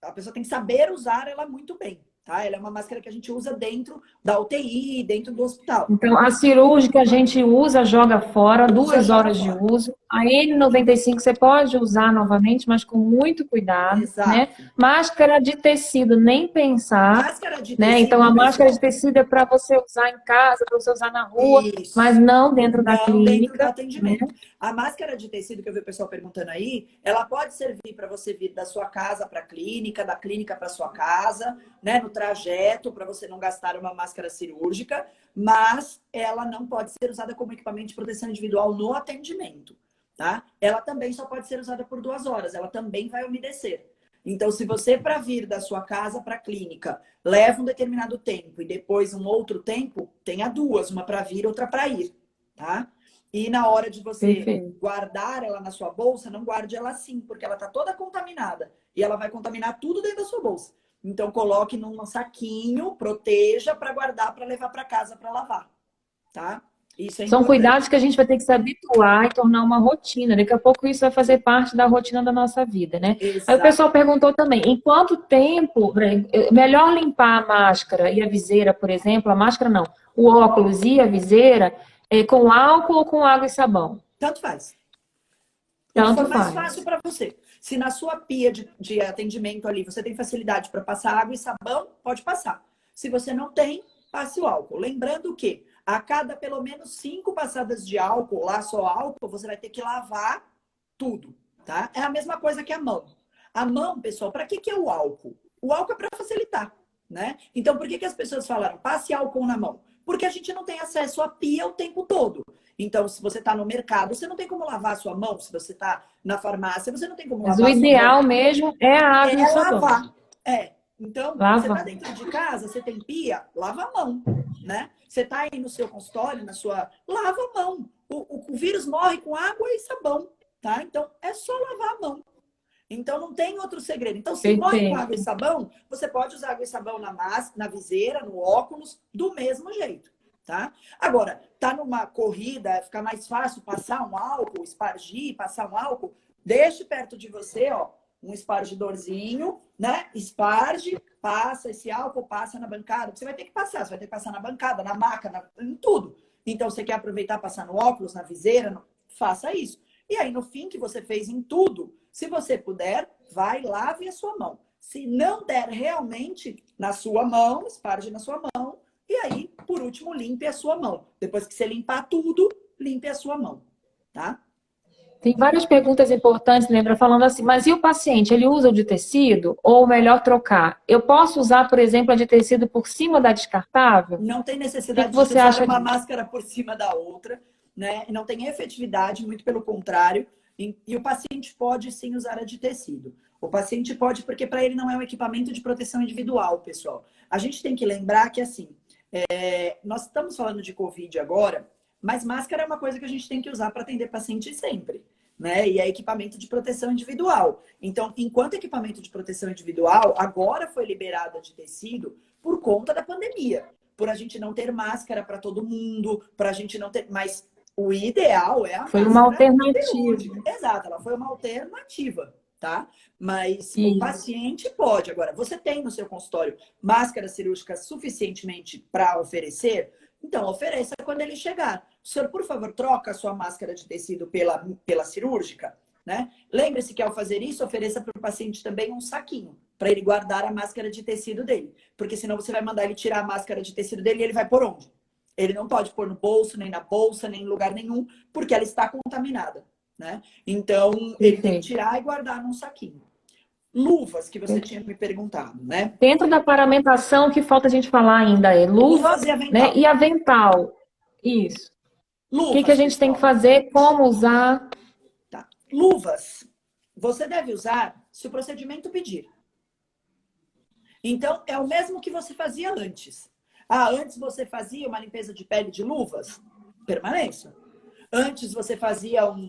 a pessoa tem que saber usar ela muito bem, tá? Ela é uma máscara que a gente usa dentro da UTI, dentro do hospital. Então, a cirúrgica a gente usa, joga fora, 2 horas de uso. A N95 você pode usar novamente, mas com muito cuidado, né? Máscara de tecido, nem pensar, Máscara de né? tecido, Então, a máscara de tecido é para você usar em casa, para você usar na rua, mas não dentro da clínica. Dentro do atendimento. Né? A máscara de tecido que eu vi o pessoal perguntando aí, ela pode servir para você vir da sua casa para a clínica, da clínica para sua casa, né? No trajeto, para você não gastar uma máscara cirúrgica, mas ela não pode ser usada como equipamento de proteção individual no atendimento, tá? Ela também só pode ser usada por 2 horas, ela também vai umedecer. Então, se você, para vir da sua casa para a clínica, leva um determinado tempo e depois um outro tempo, tenha 2, uma para vir, outra para ir, tá? E na hora de você guardar ela na sua bolsa, não guarde ela assim, porque ela está toda contaminada e ela vai contaminar tudo dentro da sua bolsa. Então, coloque num saquinho, proteja para guardar, para levar para casa para lavar, tá? Isso é São cuidados que a gente vai ter que se habituar e tornar uma rotina. Daqui a pouco isso vai fazer parte da rotina da nossa vida, né? Exato. Aí o pessoal perguntou também, em quanto tempo, melhor limpar a máscara e a viseira, por exemplo, a máscara não, o óculos e a viseira, com álcool ou com água e sabão? Tanto faz. Tanto faz. Mais fácil para você. Se na sua pia de atendimento ali você tem facilidade para passar água e sabão, pode passar. Se você não tem, passe o álcool. Lembrando que a cada pelo menos 5 passadas de álcool, lá só álcool, você vai ter que lavar tudo, tá? É a mesma coisa que a mão. A mão, pessoal, para que é o álcool? O álcool é para facilitar, né? Então, por que as pessoas falaram, passe álcool na mão? Porque a gente não tem acesso à pia o tempo todo. Então, se você está no mercado, você não tem como lavar a sua mão. Se você está na farmácia, você não tem como lavar a sua mão. Mas o ideal mesmo é a água e o sabão. Lavar. Então, você está dentro de casa, você tem pia, lava a mão, né? Você está aí no seu consultório, lava a mão. O vírus morre com água e sabão, tá? Então, é só lavar a mão. Então, não tem outro segredo. Então, se morre com água e sabão, você pode usar água e sabão na máscara, na viseira, no óculos, do mesmo jeito, tá? Agora, tá numa corrida, fica mais fácil passar um álcool, espargir, passar um álcool, deixe perto de você, ó, um espargidorzinho, né? Esparge, passa esse álcool, passa na bancada. Você vai ter que passar, você vai ter que passar na bancada, na maca, em tudo. Então, você quer aproveitar passar no óculos, na viseira, faça isso. E aí, no fim que você fez em tudo, se você puder, vai, lave a sua mão. Se não der realmente na sua mão, esparge na sua mão. E aí, por último, limpe a sua mão. Depois que você limpar tudo, limpe a sua mão, tá? Tem várias perguntas importantes, lembra? Falando assim, mas e o paciente? Ele usa o de tecido ou melhor trocar? Eu posso usar, por exemplo, a de tecido por cima da descartável? Não tem necessidade de você usar uma máscara por cima da outra, né? Não tem efetividade, muito pelo contrário. E o paciente pode sim usar a de tecido. O paciente pode, porque para ele não é um equipamento de proteção individual, pessoal. A gente tem que lembrar que, assim, nós estamos falando de Covid agora, mas máscara é uma coisa que a gente tem que usar para atender paciente sempre. né? E é equipamento de proteção individual. Então, enquanto equipamento de proteção individual, agora foi liberada de tecido por conta da pandemia. Por a gente não ter máscara para todo mundo, para a gente não ter... Mas o ideal é a Foi uma máscara alternativa. cirúrgica. Exato, ela foi uma alternativa, tá? Mas Isso. o paciente pode. Agora, você tem no seu consultório máscara cirúrgica suficientemente para oferecer? Então, ofereça quando ele chegar. O senhor, por favor, troca a sua máscara de tecido pela cirúrgica, né? Lembre-se que ao fazer isso, ofereça para o paciente também um saquinho, para ele guardar a máscara de tecido dele. Porque senão você vai mandar ele tirar a máscara de tecido dele e ele vai por onde? Ele não pode pôr no bolso, nem na bolsa, nem em lugar nenhum, porque ela está contaminada, né? Então, ele tem que tirar e guardar num saquinho. Luvas, que você tinha me perguntado, né? Dentro da paramentação, o que falta a gente falar ainda é luva, Luvas e avental. né? E avental. Isso. Luvas, O que a gente tem que fazer, como usar? Tá. Luvas, você deve usar se o procedimento pedir. Então, é o mesmo que você fazia antes. Antes você fazia uma limpeza de pele de luvas? Permaneça. Antes você fazia um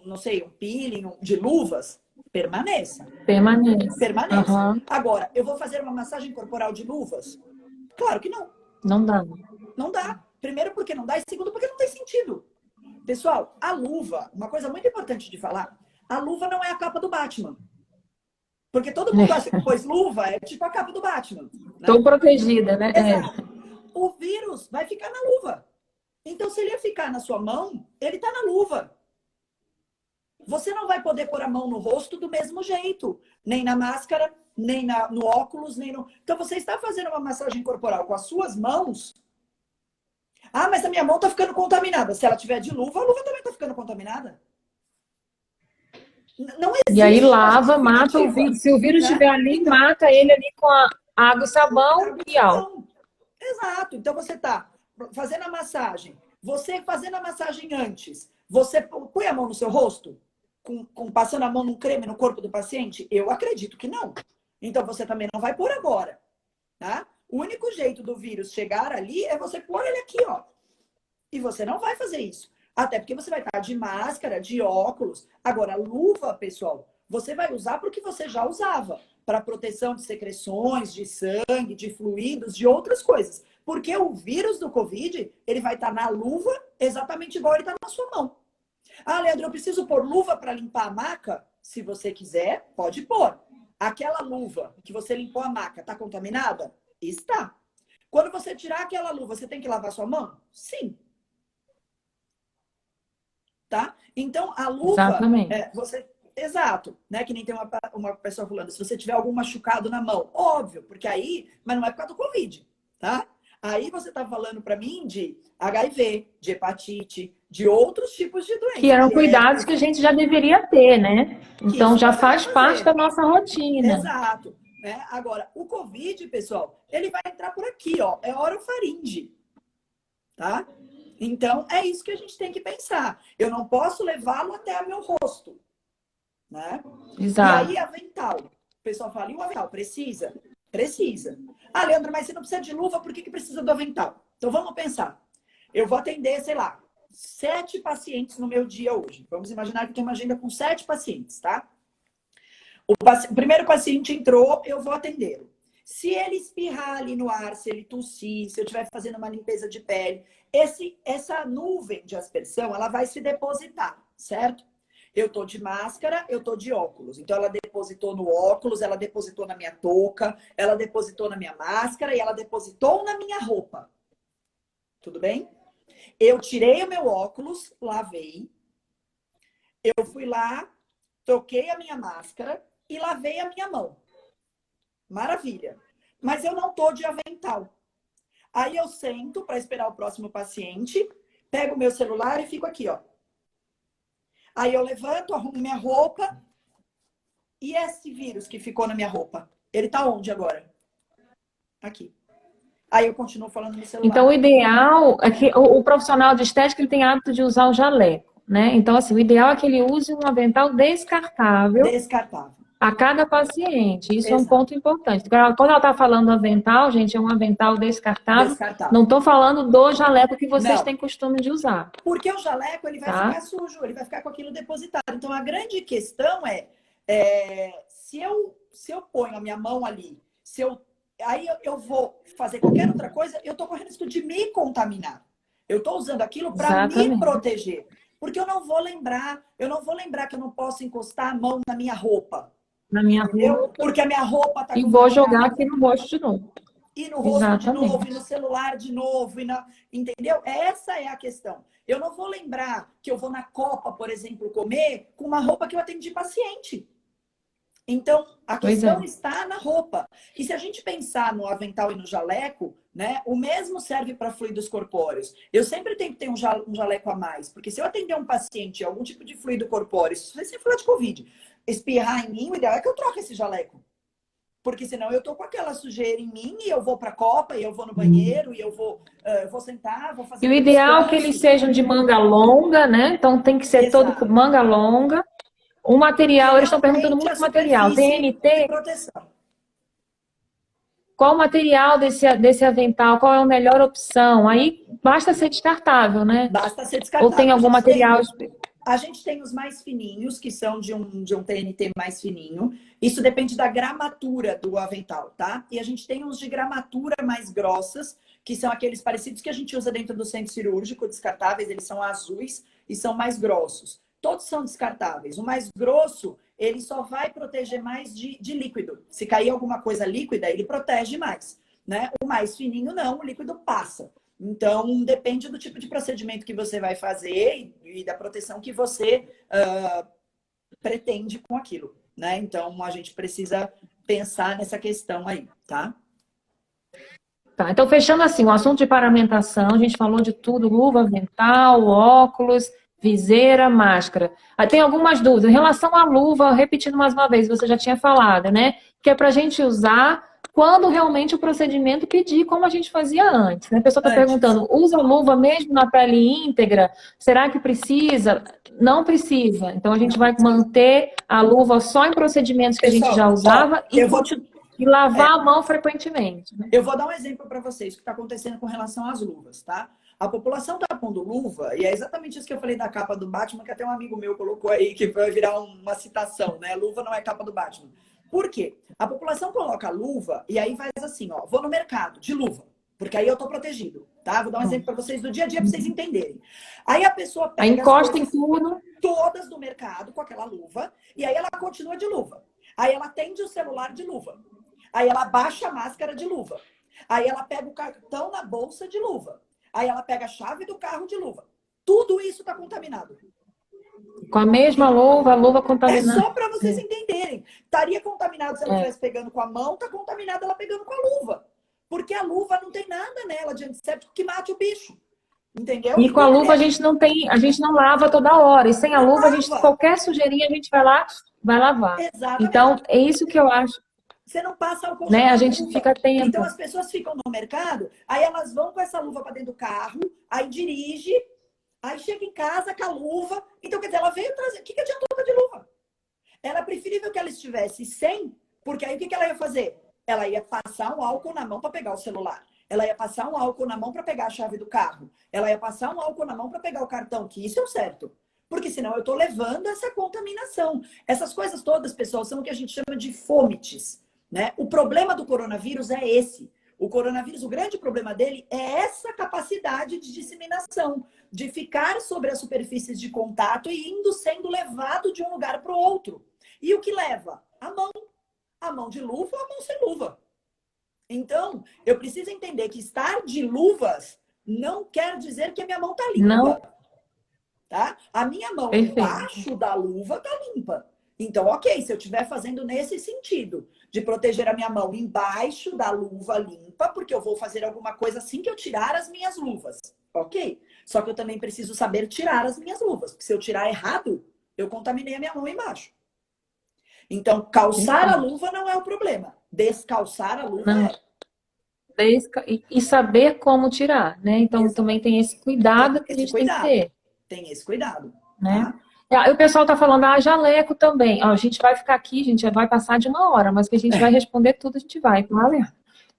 peeling de luvas? Permaneça. Permaneça. Uhum. Agora, eu vou fazer uma massagem corporal de luvas? Claro que não. Não dá. Não dá. Primeiro porque não dá e segundo porque não tem sentido. Pessoal, a luva, uma coisa muito importante de falar, a luva não é a capa do Batman. Porque todo mundo acha que pôs luva é tipo a capa do Batman. Né? Tô protegida, né? Exato. O vírus vai ficar na luva. Então, se ele ia ficar na sua mão, ele tá na luva. Você não vai poder pôr a mão no rosto do mesmo jeito. Nem na máscara, nem no óculos, nem no... Então, você está fazendo uma massagem corporal com as suas mãos. Mas a minha mão tá ficando contaminada. Se ela tiver de luva, a luva também tá ficando contaminada. Não existe. E aí lava, mata o vírus. Se o vírus estiver ali, então, mata ele ali com a água e sabão e álcool. Exato. Então, você tá fazendo a massagem. Você fazendo a massagem antes, você põe a mão no seu rosto? Passando a mão num creme no corpo do paciente? Eu acredito que não. Então, você também não vai pôr agora. Tá? O único jeito do vírus chegar ali é você pôr ele aqui, ó. E você não vai fazer isso. Até porque você vai estar de máscara, de óculos. Agora, luva, pessoal, você vai usar porque você já usava. Para proteção de secreções, de sangue, de fluidos, de outras coisas. Porque o vírus do Covid, ele vai estar na luva exatamente igual ele está na sua mão. Leandro, eu preciso pôr luva para limpar a maca? Se você quiser, pode pôr. Aquela luva que você limpou a maca, está contaminada? Está. Quando você tirar aquela luva, você tem que lavar sua mão? Sim. Tá? Então, a luva... Exatamente. Exato. Né? Que nem tem uma pessoa falando, se você tiver algum machucado na mão. Óbvio, porque aí... Mas não é por causa do Covid, tá? Aí você tá falando para mim de HIV, de hepatite, de outros tipos de doenças. Que eram cuidados que a gente já deveria ter, né? Então, já faz parte da nossa rotina. Exato. Né? Agora, o Covid, pessoal, ele vai entrar por aqui, ó. É orofaringe. Tá? Então, é isso que a gente tem que pensar. Eu não posso levá-lo até o meu rosto. Né? Exato. E aí, avental. O pessoal fala, e o avental? Precisa? Precisa. Leandro, mas você não precisa de luva, por que precisa do avental? Então, vamos pensar. Eu vou atender, sei lá, 7 pacientes no meu dia hoje. Vamos imaginar que eu tenho uma agenda com 7 pacientes, tá? O primeiro paciente entrou, eu vou atendê-lo. Se ele espirrar ali no ar, se ele tossir, se eu estiver fazendo uma limpeza de pele, essa nuvem de aspersão, ela vai se depositar, certo? Eu tô de máscara, eu tô de óculos. Então, ela depositou no óculos, ela depositou na minha touca, ela depositou na minha máscara e ela depositou na minha roupa. Tudo bem? Eu tirei o meu óculos, lavei. Eu fui lá, troquei a minha máscara e lavei a minha mão. Maravilha. Mas eu não tô de avental. Aí eu sento para esperar o próximo paciente, pego o meu celular e fico aqui, ó. Aí eu levanto, arrumo minha roupa. E esse vírus que ficou na minha roupa? Ele tá onde agora? Aqui. Aí eu continuo falando no celular. Então, o ideal é que o profissional de estética ele tem hábito de usar o jaleco, né? Então, assim, o ideal é que ele use um avental descartável. Descartável. A cada paciente, isso é um Exato. ponto importante. Quando ela está falando avental, gente, é um avental descartável. Descartável. Não estou falando do jaleco que vocês Não. têm costume de usar. Porque o jaleco, ele vai Tá? ficar sujo, ele vai ficar com aquilo depositado. Então, a grande questão se eu ponho a minha mão ali, aí eu vou fazer qualquer outra coisa, eu estou correndo risco de me contaminar. Eu estou usando aquilo para me Exatamente. proteger. Porque eu não vou lembrar que eu não posso encostar a mão na minha roupa. Na minha roupa. Porque a minha roupa está E vou jogar aqui no rosto de novo. E no rosto Exatamente. de novo, e no celular de novo, entendeu? Essa é a questão. Eu não vou lembrar que eu vou na Copa, por exemplo, comer com uma roupa que eu atendi paciente. Então, a questão está na roupa. E se a gente pensar no avental e no jaleco, né, o mesmo serve para fluidos corpóreos. Eu sempre tenho que ter um jaleco a mais, porque se eu atender um paciente algum tipo de fluido corpóreo, se você falar de Covid, espirrar em mim, o ideal é que eu troque esse jaleco. Porque senão eu tô com aquela sujeira em mim e eu vou para a copa, e eu vou no banheiro, e eu vou sentar, vou fazer. E o ideal é que eles sejam de manga longa, né? Então tem que ser todo com manga longa. O material, eles estão perguntando muito material. TNT. Qual o material desse avental? Qual é a melhor opção? Aí basta ser descartável, né? Basta ser descartável. Ou tem algum material? A gente tem os mais fininhos, que são de um TNT mais fininho. Isso depende da gramatura do avental, tá? E a gente tem uns de gramatura mais grossas, que são aqueles parecidos que a gente usa dentro do centro cirúrgico, descartáveis. Eles são azuis e são mais grossos. Todos são descartáveis. O mais grosso, ele só vai proteger mais de líquido. Se cair alguma coisa líquida, ele protege mais, né? O mais fininho não, o líquido passa. Então, depende do tipo de procedimento que você vai fazer e da proteção que você pretende com aquilo, né? Então, a gente precisa pensar nessa questão aí, tá? Tá, então fechando assim, o assunto de paramentação, a gente falou de tudo, luva, avental, óculos, viseira, máscara. Aí tem algumas dúvidas. Em relação à luva, repetindo mais uma vez, você já tinha falado, né? Que é pra gente usar quando realmente o procedimento pedir, como a gente fazia antes. Né? A pessoa está perguntando, usa luva mesmo na pele íntegra? Será que precisa? Não precisa. Então, a gente vai manter a luva só em procedimentos que a gente já usava e lavar a mão frequentemente. Né? Eu vou dar um exemplo para vocês, o que está acontecendo com relação às luvas, tá? A população está pondo luva, e é exatamente isso que eu falei da capa do Batman, que até um amigo meu colocou aí, que vai virar uma citação, né? Luva não é capa do Batman. Por quê? A população coloca a luva e aí faz assim, ó, vou no mercado de luva, porque aí eu tô protegido, tá? Vou dar um exemplo para vocês do dia a dia para vocês entenderem. Aí a pessoa pega encosta em tudo, todas do mercado com aquela luva e aí ela continua de luva. Aí ela atende o celular de luva. Aí ela baixa a máscara de luva. Aí ela pega o cartão na bolsa de luva. Aí ela pega a chave do carro de luva. Tudo isso tá contaminado. Com a mesma luva, a luva contaminada. É só para vocês entenderem. Estaria contaminado se ela estivesse pegando com a mão, tá contaminada ela pegando com a luva. Porque a luva não tem nada nela de antisséptico que mate o bicho. Entendeu? E com a luva a gente não lava toda hora. E sem a luva, qualquer sujeirinha a gente vai lá, vai lavar. Exatamente. Então, é isso que eu acho. Você não passa álcool né? A gente fica atento. Então as pessoas ficam no mercado, aí elas vão com essa luva para dentro do carro, aí dirige, aí chega em casa com a luva. Então, quer dizer, ela veio trazer. O que adiantou estar de luva? Era preferível que ela estivesse sem, porque aí o que ela ia fazer? Ela ia passar um álcool na mão para pegar o celular. Ela ia passar um álcool na mão para pegar a chave do carro. Ela ia passar um álcool na mão para pegar o cartão, que isso é o certo. Porque senão eu estou levando essa contaminação. Essas coisas todas, pessoal, são o que a gente chama de fômites. Né? O problema do coronavírus é esse. O coronavírus, o grande problema dele é essa capacidade de disseminação, de ficar sobre as superfícies de contato e indo sendo levado de um lugar para o outro. E o que leva? A mão. A mão de luva ou a mão sem luva. Então, eu preciso entender que estar de luvas não quer dizer que a minha mão está limpa. Não. Tá? A minha mão Perfeito. embaixo da luva está limpa. Então, ok, se eu estiver fazendo nesse sentido, de proteger a minha mão embaixo da luva limpa, porque eu vou fazer alguma coisa assim que eu tirar as minhas luvas. Ok. Só que eu também preciso saber tirar as minhas luvas. Porque se eu tirar errado, eu contaminei a minha mão embaixo. Então, calçar a luva não é o problema. Descalçar a luva não. E saber como tirar, né? Então, também tem esse cuidado que a gente tem que ter. Tem esse cuidado. Né? Tá? Aí o pessoal tá falando, jaleco também. Ó, a gente vai ficar aqui, a gente vai passar de 1 hora, mas que a gente vai responder tudo, a gente vai, vale?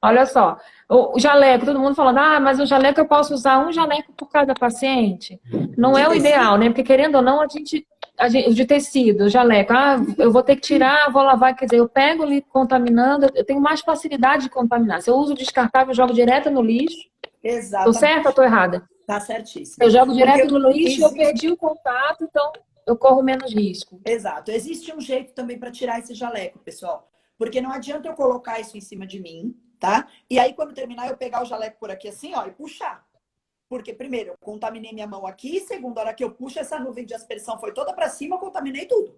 Olha só, o jaleco, todo mundo falando, mas o jaleco eu posso usar um jaleco por cada paciente. Não De é o ideal, tecido? né? Porque querendo ou não, de tecido, jaleco, eu vou ter que tirar, vou lavar, quer dizer, eu pego ali contaminando, eu tenho mais facilidade de contaminar. Se eu uso descartável, eu jogo direto no lixo. Tô certa ou Exatamente. tô errada? Tá certíssimo. Eu jogo Porque direto no lixo, eu existe. perdi o contato, então eu corro menos risco. Exato. Existe um jeito também para tirar esse jaleco, pessoal. Porque não adianta eu colocar isso em cima de mim, tá? E aí, quando terminar, eu pegar o jaleco por aqui assim, ó, e puxar. Porque, primeiro, eu contaminei minha mão aqui. Segundo, a hora que eu puxo, essa nuvem de aspersão foi toda para cima, eu contaminei tudo.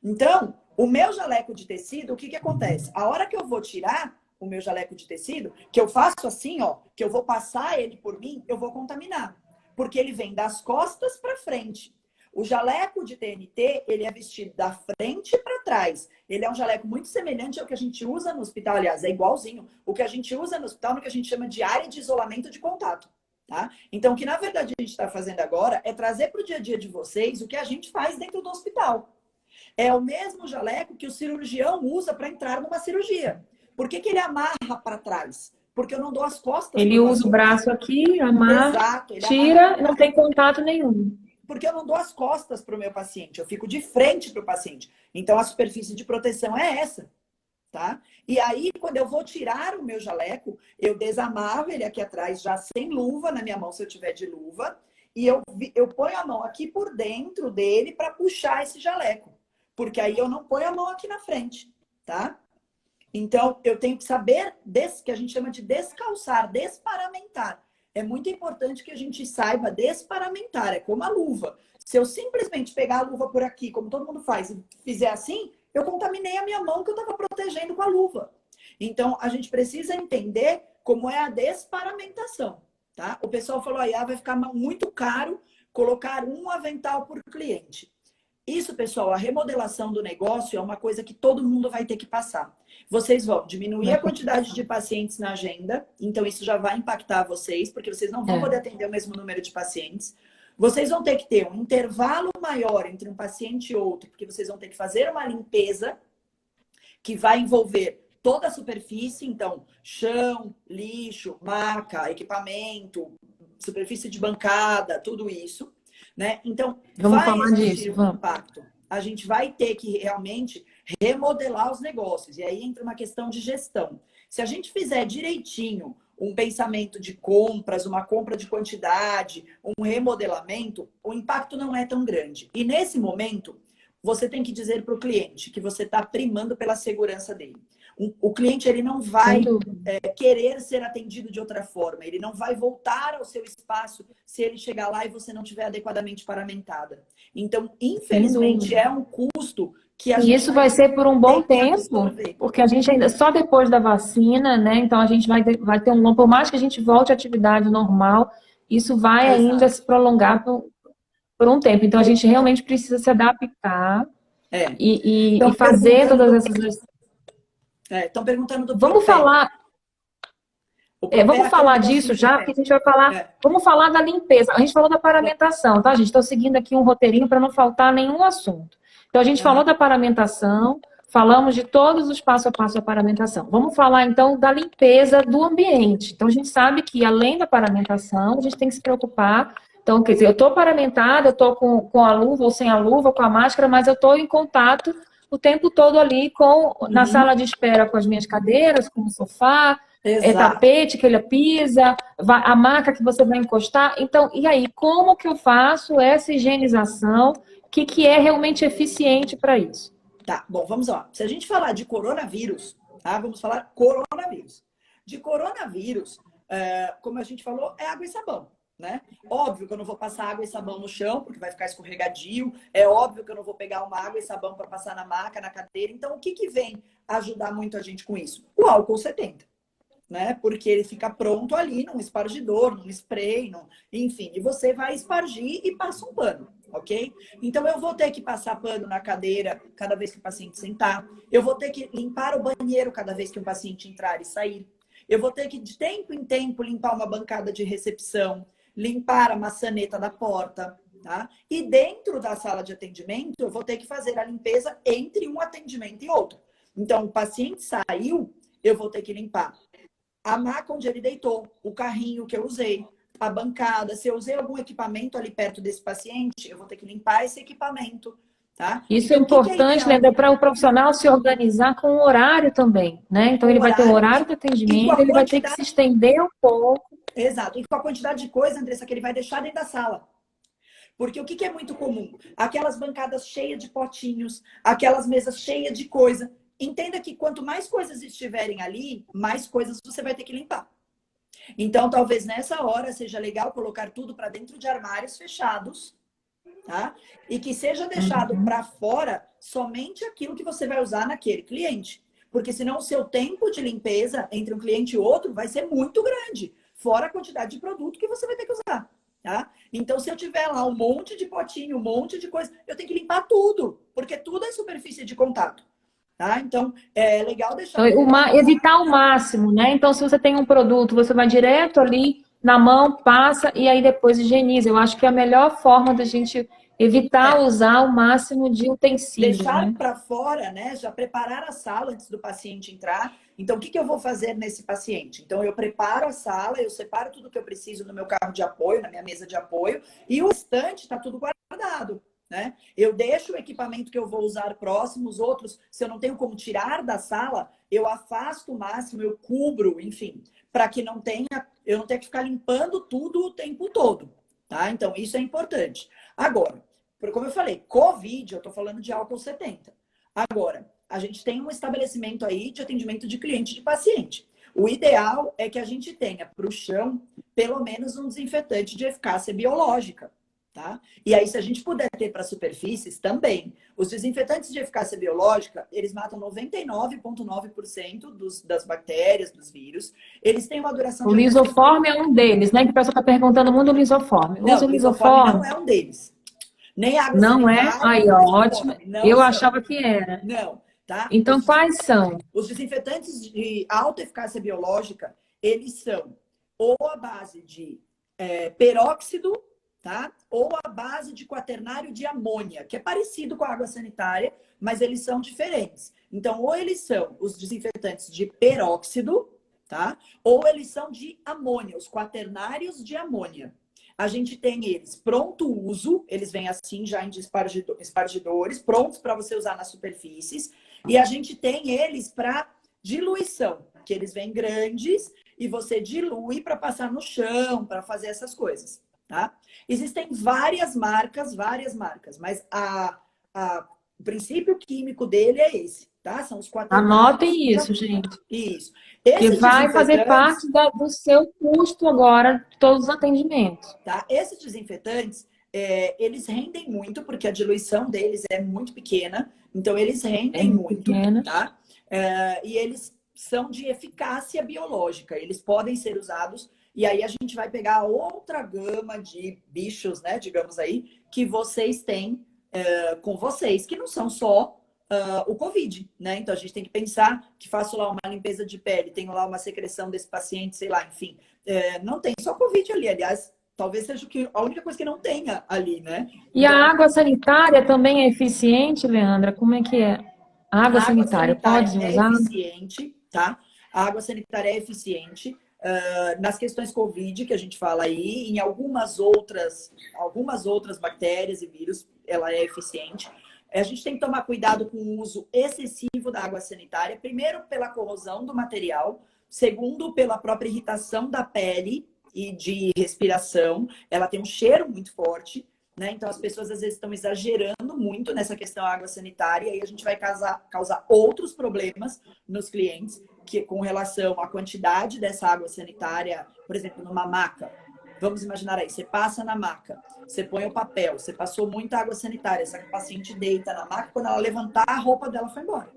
Então, o meu jaleco de tecido, o que que acontece? A hora que eu vou tirar o meu jaleco de tecido, que eu faço assim, ó, que eu vou passar ele por mim, eu vou contaminar. Porque ele vem das costas para frente. O jaleco de TNT, ele é vestido da frente para trás. Ele é um jaleco muito semelhante ao que a gente usa no hospital, aliás, é igualzinho. O que a gente usa no hospital, no que a gente chama de área de isolamento de contato. Tá? Então, o que na verdade a gente está fazendo agora é trazer para o dia a dia de vocês o que a gente faz dentro do hospital. É o mesmo jaleco que o cirurgião usa para entrar numa cirurgia. Por que que ele amarra para trás? Porque eu não dou as costas para Ele o usa o paciente. braço aqui, amarra, Exato, ele amarra tira, não tem contato nenhum. porque eu não dou as costas para o meu paciente, eu fico de frente para o paciente. Então, a superfície de proteção é essa, tá? E aí, quando eu vou tirar o meu jaleco, eu desamarro ele aqui atrás, já sem luva na minha mão, se eu tiver de luva, e eu ponho a mão aqui por dentro dele para puxar esse jaleco. Porque aí eu não ponho a mão aqui na frente, tá? Então, eu tenho que saber, que a gente chama de descalçar, desparamentar. É muito importante que a gente saiba desparamentar, é como a luva. Se eu simplesmente pegar a luva por aqui, como todo mundo faz, e fizer assim, eu contaminei a minha mão que eu estava protegendo com a luva. Então, a gente precisa entender como é a desparamentação, tá? O pessoal falou, vai ficar muito caro colocar um avental por cliente. Isso, pessoal, a remodelação do negócio é uma coisa que todo mundo vai ter que passar. Vocês vão diminuir a quantidade de pacientes na agenda, então isso já vai impactar vocês, porque vocês não vão poder atender o mesmo número de pacientes. Vocês vão ter que ter um intervalo maior entre um paciente e outro, porque vocês vão ter que fazer uma limpeza que vai envolver toda a superfície, então chão, lixo, maca, equipamento, superfície de bancada, tudo isso. Né? Então, Vamos vai falar existir disso, um vamos. impacto. A gente vai ter que realmente remodelar os negócios. E aí entra uma questão de gestão. Se a gente fizer direitinho um pensamento de compras, uma compra de quantidade, um remodelamento, o impacto não é tão grande. E nesse momento, você tem que dizer para o cliente que você está primando pela segurança dele. O cliente ele não vai querer ser atendido de outra forma. Ele não vai voltar ao seu espaço se ele chegar lá e você não tiver adequadamente paramentada. Então, infelizmente, é um custo que a E gente isso vai ser por um bom tempo, absorver. porque a gente ainda, só depois da vacina, né? Então a gente vai ter um longo, por mais que a gente volte à atividade normal, isso vai ainda se prolongar por um tempo. Então a gente realmente precisa se adaptar e fazer todas essas. Estão perguntando do Vamos Propé. falar. Vamos falar disso já, porque a gente vai falar. Vamos falar da limpeza. A gente falou da paramentação, tá, gente? Estou seguindo aqui um roteirinho para não faltar nenhum assunto. Então, a gente falou da paramentação, falamos de todos os passo a passo da paramentação. Vamos falar, então, da limpeza do ambiente. Então, a gente sabe que, além da paramentação, a gente tem que se preocupar. Então, quer dizer, eu estou paramentada, eu estou com a luva ou sem a luva, com a máscara, mas eu estou em contato o tempo todo ali na sala de espera com as minhas cadeiras, com o sofá, tapete que ele pisa, a maca que você vai encostar. Então, e aí, como que eu faço essa higienização? O que é realmente eficiente para isso? Tá, bom, vamos lá. Se a gente falar de coronavírus, tá? Vamos falar coronavírus. De coronavírus, como a gente falou, é água e sabão. Né? Óbvio que eu não vou passar água e sabão no chão, porque vai ficar escorregadio. É óbvio que eu não vou pegar uma água e sabão para passar na maca, na cadeira. Então, o que vem ajudar muito a gente com isso? O álcool 70. Né? Porque ele fica pronto ali num espargidor, num spray, enfim. E você vai espargir e passa um pano, ok? Então, eu vou ter que passar pano na cadeira cada vez que o paciente sentar. Eu vou ter que limpar o banheiro cada vez que o paciente entrar e sair. Eu vou ter que, de tempo em tempo, limpar uma bancada de recepção, limpar a maçaneta da porta. Tá? E dentro da sala de atendimento, eu vou ter que fazer a limpeza entre um atendimento e outro. Então, o paciente saiu, eu vou ter que limpar a maca onde ele deitou, o carrinho que eu usei, a bancada. Se eu usei algum equipamento ali perto desse paciente, eu vou ter que limpar esse equipamento. Tá? Isso é Então, o que é importante, ideal? Leandro, para o profissional se organizar com o horário também, né? Então, ele vai ter o horário de E com atendimento, a ele vai ter que se quantidade. estender um pouco. Exato. E com a quantidade de coisa, Andressa, que ele vai deixar dentro da sala. Porque o que é muito comum? Aquelas bancadas cheias de potinhos, aquelas mesas cheias de coisa. Entenda que quanto mais coisas estiverem ali, mais coisas você vai ter que limpar. Então, talvez nessa hora seja legal colocar tudo para dentro de armários fechados, tá? E que seja deixado para fora somente aquilo que você vai usar naquele cliente. Porque senão o seu tempo de limpeza entre um cliente e outro vai ser muito grande, fora a quantidade de produto que você vai ter que usar. Tá? Então, se eu tiver lá um monte de potinho, um monte de coisa, eu tenho que limpar tudo, porque tudo é superfície de contato. Tá? Então, é legal deixar Então, tudo. evitar o máximo, né? Então, se você tem um produto, você vai direto ali na mão, passa e aí depois higieniza. Eu acho que é a melhor forma da gente evitar usar o máximo de utensílios, Deixar né? para fora, né? Já preparar a sala antes do paciente entrar. Então, o que eu vou fazer nesse paciente? Então, eu preparo a sala, eu separo tudo que eu preciso no meu carro de apoio, na minha mesa de apoio, e o restante está tudo guardado. Né? Eu deixo o equipamento que eu vou usar próximo, os outros, se eu não tenho como tirar da sala, eu afasto o máximo, eu cubro, enfim, para que eu não tenha que ficar limpando tudo o tempo todo. Tá? Então, isso é importante. Agora, como eu falei, Covid, eu estou falando de álcool 70. Agora, a gente tem um estabelecimento aí de atendimento de cliente e de paciente. O ideal é que a gente tenha para o chão pelo menos um desinfetante de eficácia biológica. Tá? E aí, se a gente puder ter para superfícies, também. Os desinfetantes de eficácia biológica, eles matam 99,9% das bactérias, dos vírus. Eles têm uma duração O de... lisoforme é um deles, né? Que o pessoal está perguntando muito do lisoforme. Usa Não, o o lisoforme não lisoforme? é um deles. Nem água Não é? sanitária, Aí, nem ó, ótimo. lisoforme. Não Eu são. achava que era. Não, tá? Então, quais são? Os desinfetantes de alta eficácia biológica, eles são ou a base de peróxido, tá? Ou a base de quaternário de amônia, que é parecido com a água sanitária, mas eles são diferentes. Então, ou eles são os desinfetantes de peróxido, tá? Ou eles são de amônia, os quaternários de amônia. A gente tem eles pronto uso, eles vêm assim já em espargidores, prontos para você usar nas superfícies. E a gente tem eles para diluição, que eles vêm grandes e você dilui para passar no chão, para fazer essas coisas, tá? Existem várias marcas, mas o princípio químico dele é esse, tá? São os quaternários. Anotem isso, gente. Isso. Que Esses vai fazer desinfetantes, parte do seu custo agora de todos os atendimentos. tá? Esses desinfetantes, eles rendem muito, porque a diluição deles é muito pequena, então eles rendem muito, Pequena. tá? E eles são de eficácia biológica, eles podem ser usados, e aí a gente vai pegar outra gama de bichos, né, digamos aí, que vocês têm com vocês, que não são só o Covid, né? Então a gente tem que pensar que faço lá uma limpeza de pele, tenho lá uma secreção desse paciente, sei lá, enfim. Não tem só Covid ali, aliás, talvez seja a única coisa que não tenha ali, né? E a água sanitária também é eficiente, Leandra? Como é que é? A água A água sanitária sanitária pode é usar? eficiente, tá? A água sanitária é eficiente nas questões Covid, que a gente fala aí, em algumas outras bactérias e vírus, ela é eficiente. A gente tem que tomar cuidado com o uso excessivo da água sanitária, primeiro pela corrosão do material, segundo pela própria irritação da pele e de respiração. Ela tem um cheiro muito forte, né? Então as pessoas às vezes estão exagerando muito nessa questão da água sanitária e aí a gente vai causar outros problemas nos clientes que com relação à quantidade dessa água sanitária, por exemplo, numa maca. Vamos imaginar aí, você passa na maca, você põe o papel, você passou muita água sanitária, essa paciente deita na maca, quando ela levantar, a roupa dela foi embora.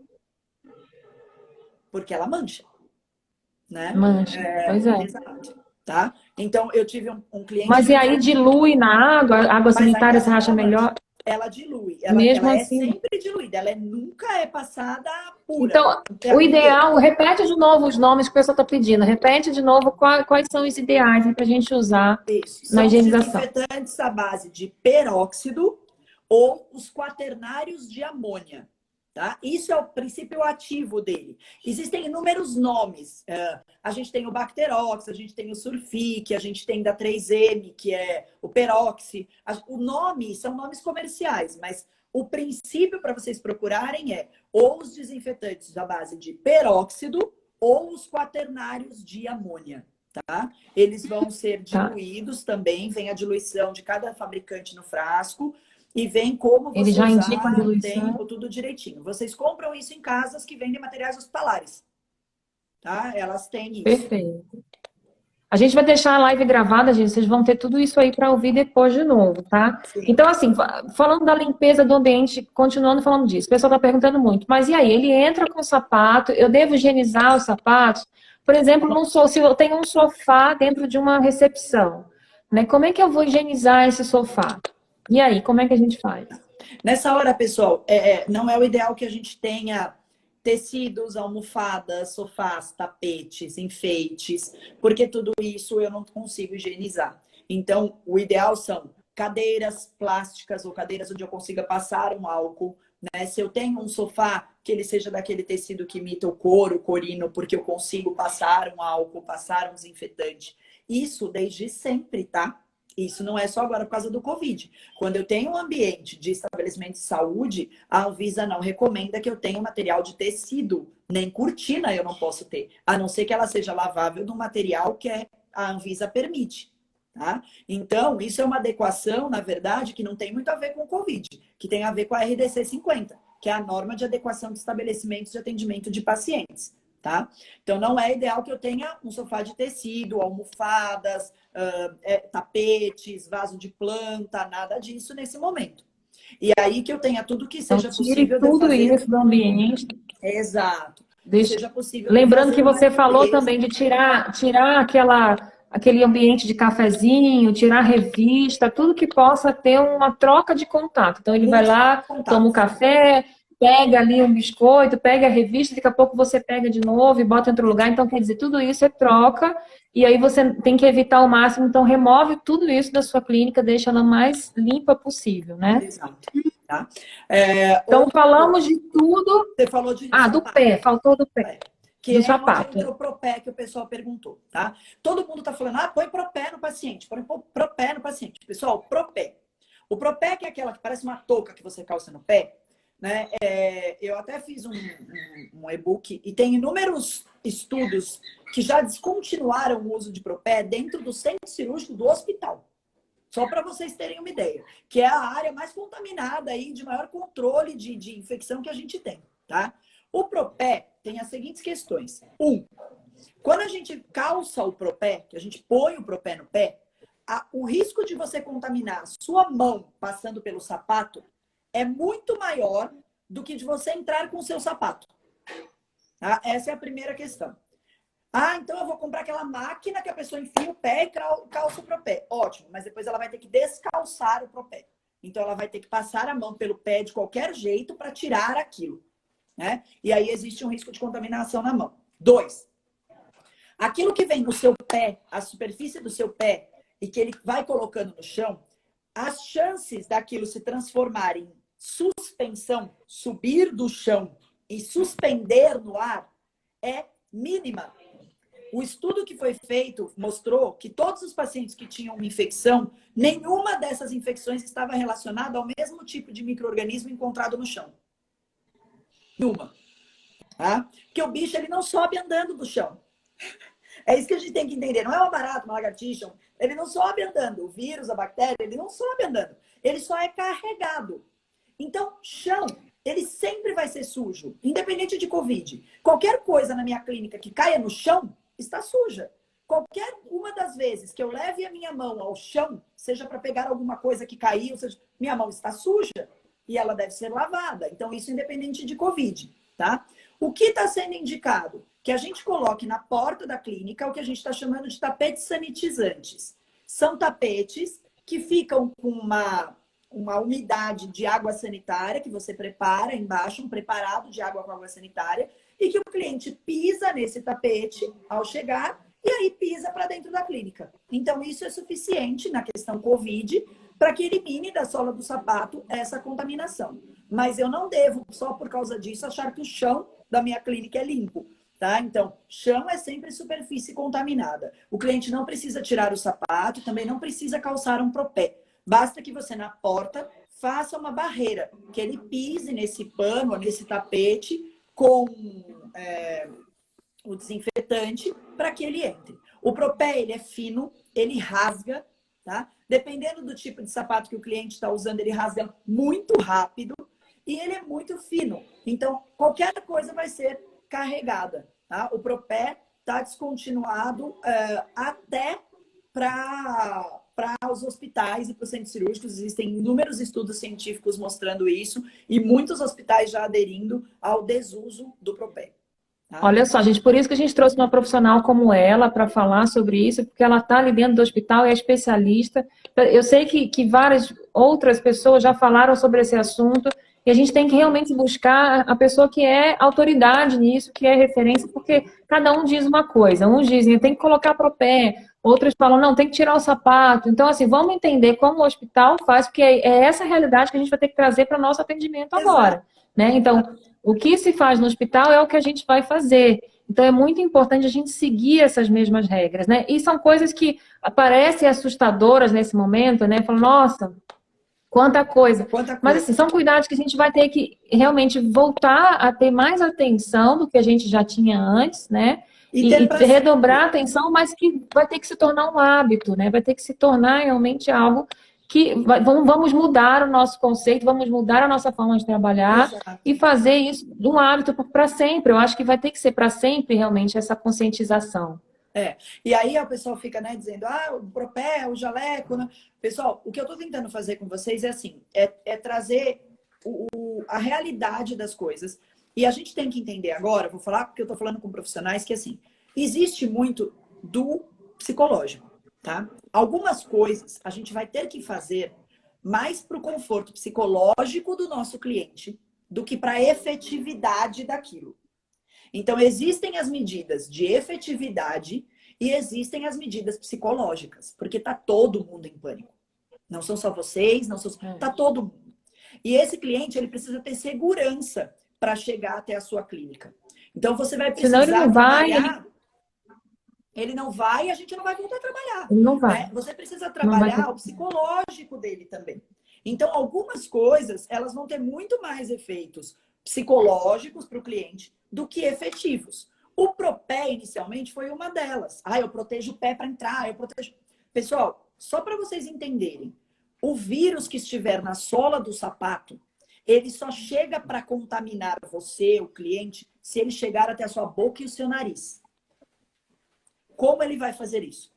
Porque ela mancha, né? Mancha, pois é. Exato, tá? Então, eu tive um cliente... Mas e aí dilui na água? A água Mas aí sanitária ela você acha não mancha. melhor? ela dilui. Mesmo Ela é assim. sempre diluída, ela nunca é passada pura. Então, o ideal, repete de novo os nomes que o pessoal está pedindo. Repete de novo quais são os ideais para a gente usar Isso. na São os higienização. desinfetantes à base de peróxido ou os quaternários de amônia. Tá? Isso é o princípio ativo dele. Existem inúmeros nomes. A gente tem o Bacterox, a gente tem o Surfic, a gente tem da 3M, que é o Peroxi. O nome são nomes comerciais, mas o princípio para vocês procurarem é ou os desinfetantes à base de peróxido ou os quaternários de amônia. Tá? Eles vão ser diluídos também, vem a diluição de cada fabricante no frasco. E vem como você já usar, indica a diluição. tempo, tudo direitinho. Vocês compram isso em casas que vendem materiais hospitalares. Tá? Elas têm isso. Perfeito. A gente vai deixar a live gravada, gente. Vocês vão ter tudo isso aí para ouvir depois de novo, tá? Sim. Então, assim, falando da limpeza do ambiente, continuando falando disso, o pessoal está perguntando muito. Mas e aí? Ele entra com o sapato, eu devo higienizar os sapatos? Por exemplo, se eu tenho um sofá dentro de uma recepção, né? Como é que eu vou higienizar esse sofá? E aí, como é que a gente faz? Nessa hora, pessoal, não é o ideal que a gente tenha tecidos, almofadas, sofás, tapetes, enfeites, porque tudo isso eu não consigo higienizar. Então, o ideal são cadeiras plásticas ou cadeiras onde eu consiga passar um álcool, né? Se eu tenho um sofá, que ele seja daquele tecido que imita o couro, o corino, porque eu consigo passar um álcool, passar um desinfetante. Isso desde sempre, tá? Isso não é só agora por causa do Covid. Quando eu tenho um ambiente de estabelecimento de saúde, a Anvisa não recomenda que eu tenha material de tecido. Nem cortina eu não posso ter. A não ser que ela seja lavável no material que a Anvisa permite. Tá? Então, isso é uma adequação, na verdade, que não tem muito a ver com o Covid. Que tem a ver com a RDC 50, que é a norma de adequação de estabelecimentos de atendimento de pacientes. Tá? Então, não é ideal que eu tenha um sofá de tecido, almofadas, tapetes, vaso de planta, nada disso nesse momento. E aí que eu tenha tudo que seja possível tudo de fazer. Isso do ambiente. Exato. Seja possível. Lembrando que você falou também de tirar aquele ambiente de cafezinho, tirar revista, tudo que possa ter uma troca de contato. Então, ele vai lá, toma um café, pega ali um biscoito, pega a revista, daqui a pouco você pega de novo e bota em outro lugar. Então, quer dizer, tudo isso é troca e aí você tem que evitar ao máximo. Então, remove tudo isso da sua clínica, deixa ela mais limpa possível, né? Exato. Tá? Então, falamos de tudo. Você falou de do pé, faltou do pé. Que do é sapato. onde entra o propé que o pessoal perguntou, tá? Todo mundo tá falando, põe propé no paciente, põe propé no paciente. Pessoal, propé. O propé, que é aquela que parece uma touca que você calça no pé, né? Eu até fiz um e-book e tem inúmeros estudos que já descontinuaram o uso de propé dentro do centro cirúrgico do hospital. Só para vocês terem uma ideia, que é a área mais contaminada aí, de maior controle de infecção que a gente tem, tá? O propé tem as seguintes questões. Quando a gente calça o propé, que a gente põe o propé no pé, o risco de você contaminar a sua mão passando pelo sapato é muito maior do que de você entrar com o seu sapato. Tá? Essa é a primeira questão. Então eu vou comprar aquela máquina que a pessoa enfia o pé e calça o propé. Ótimo, mas depois ela vai ter que descalçar o propé. Então ela vai ter que passar a mão pelo pé de qualquer jeito para tirar aquilo. Né? E aí existe um risco de contaminação na mão. 2. Aquilo que vem no seu pé, a superfície do seu pé, e que ele vai colocando no chão, as chances daquilo se transformar em suspensão, subir do chão e suspender no ar, é mínima. O estudo que foi feito mostrou que todos os pacientes que tinham uma infecção, nenhuma dessas infecções estava relacionada ao mesmo tipo de micro-organismo encontrado no chão. Nenhuma. Tá? Porque o bicho ele não sobe andando do chão. É isso que a gente tem que entender. Não é uma barata, uma lagartixa. Ele não sobe andando. O vírus, a bactéria, ele não sobe andando. Ele só é carregado. Então, chão, ele sempre vai ser sujo, independente de Covid. Qualquer coisa na minha clínica que caia no chão, está suja. Qualquer uma das vezes que eu leve a minha mão ao chão, seja para pegar alguma coisa que caiu, seja, minha mão está suja e ela deve ser lavada. Então, isso independente de Covid, tá? O que está sendo indicado? Que a gente coloque na porta da clínica o que a gente está chamando de tapetes sanitizantes. São tapetes que ficam com uma umidade de água sanitária que você prepara embaixo, um preparado de água com água sanitária, e que o cliente pisa nesse tapete ao chegar e aí pisa para dentro da clínica. Então, isso é suficiente na questão COVID para que elimine da sola do sapato essa contaminação. Mas eu não devo, só por causa disso, achar que o chão da minha clínica é limpo. Tá? Então, chão é sempre superfície contaminada. O cliente não precisa tirar o sapato, também não precisa calçar um propé. Basta que você, na porta, faça uma barreira, que ele pise nesse pano, nesse tapete, com o desinfetante, para que ele entre. O propé, ele é fino, ele rasga, tá? Dependendo do tipo de sapato que o cliente está usando, ele rasga muito rápido e ele é muito fino. Então, qualquer coisa vai ser carregada, tá? O propé está descontinuado até para os hospitais e para os centros cirúrgicos. Existem inúmeros estudos científicos mostrando isso e muitos hospitais já aderindo ao desuso do propé. Tá? Olha só, gente, por isso que a gente trouxe uma profissional como ela para falar sobre isso, porque ela está ali dentro do hospital e é especialista. Eu sei que várias outras pessoas já falaram sobre esse assunto e a gente tem que realmente buscar a pessoa que é autoridade nisso, que é referência, porque cada um diz uma coisa. Uns dizem, tem que colocar propé, outros falam, não, tem que tirar o sapato. Então, assim, vamos entender como o hospital faz, porque é essa realidade que a gente vai ter que trazer para o nosso atendimento agora. Né? Então, o que se faz no hospital é o que a gente vai fazer. Então, é muito importante a gente seguir essas mesmas regras, né? E são coisas que parecem assustadoras nesse momento, né? Falam, nossa, quanta coisa. Mas, assim, são cuidados que a gente vai ter que realmente voltar a ter mais atenção do que a gente já tinha antes, né? E redobrar a atenção, mas que vai ter que se tornar um hábito, né? Vai ter que se tornar realmente algo que vamos mudar o nosso conceito, vamos mudar a nossa forma de trabalhar. Exato. E fazer isso de um hábito para sempre. Eu acho que vai ter que ser para sempre, realmente, essa conscientização. E aí o pessoal fica, né, dizendo, o propé, o jaleco, né? Pessoal, o que eu estou tentando fazer com vocês é assim, trazer a realidade das coisas. E a gente tem que entender agora, vou falar porque eu estou falando com profissionais, que assim, existe muito do psicológico. Tá? Algumas coisas a gente vai ter que fazer mais para o conforto psicológico do nosso cliente do que para a efetividade daquilo. Então, existem as medidas de efetividade e existem as medidas psicológicas, porque está todo mundo em pânico. Não são só vocês, não são... Está todo mundo. E esse cliente, ele precisa ter segurança para chegar até a sua clínica. Então, você vai precisar Senão ele não trabalhar... Ele não vai e a gente não vai voltar a trabalhar. Ele não vai. Né? Você precisa trabalhar o psicológico dele também. Então, algumas coisas, elas vão ter muito mais efeitos psicológicos para o cliente do que efetivos. O propé, inicialmente, foi uma delas. Eu protejo o pé para entrar, eu protejo... Pessoal, só para vocês entenderem, o vírus que estiver na sola do sapato, ele só chega para contaminar você, o cliente, se ele chegar até a sua boca e o seu nariz. Como ele vai fazer isso?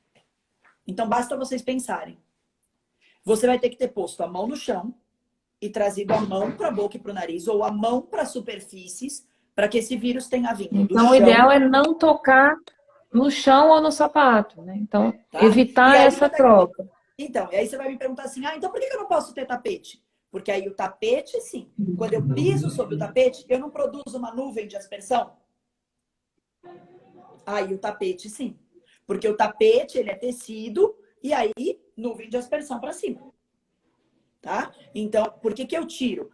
Então, basta vocês pensarem. Você vai ter que ter posto a mão no chão e trazido a mão para a boca e para o nariz, ou a mão para superfícies, para que esse vírus tenha vindo do chão. Então, o ideal é não tocar no chão ou no sapato, né? Então, evitar essa troca. Então, e aí você vai me perguntar assim, então por que eu não posso ter tapete? Porque aí o tapete, sim. Quando eu piso sobre o tapete, eu não produzo uma nuvem de aspersão? Aí o tapete, sim. Porque o tapete, ele é tecido e aí nuvem de aspersão para cima. Tá? Então, por que eu tiro?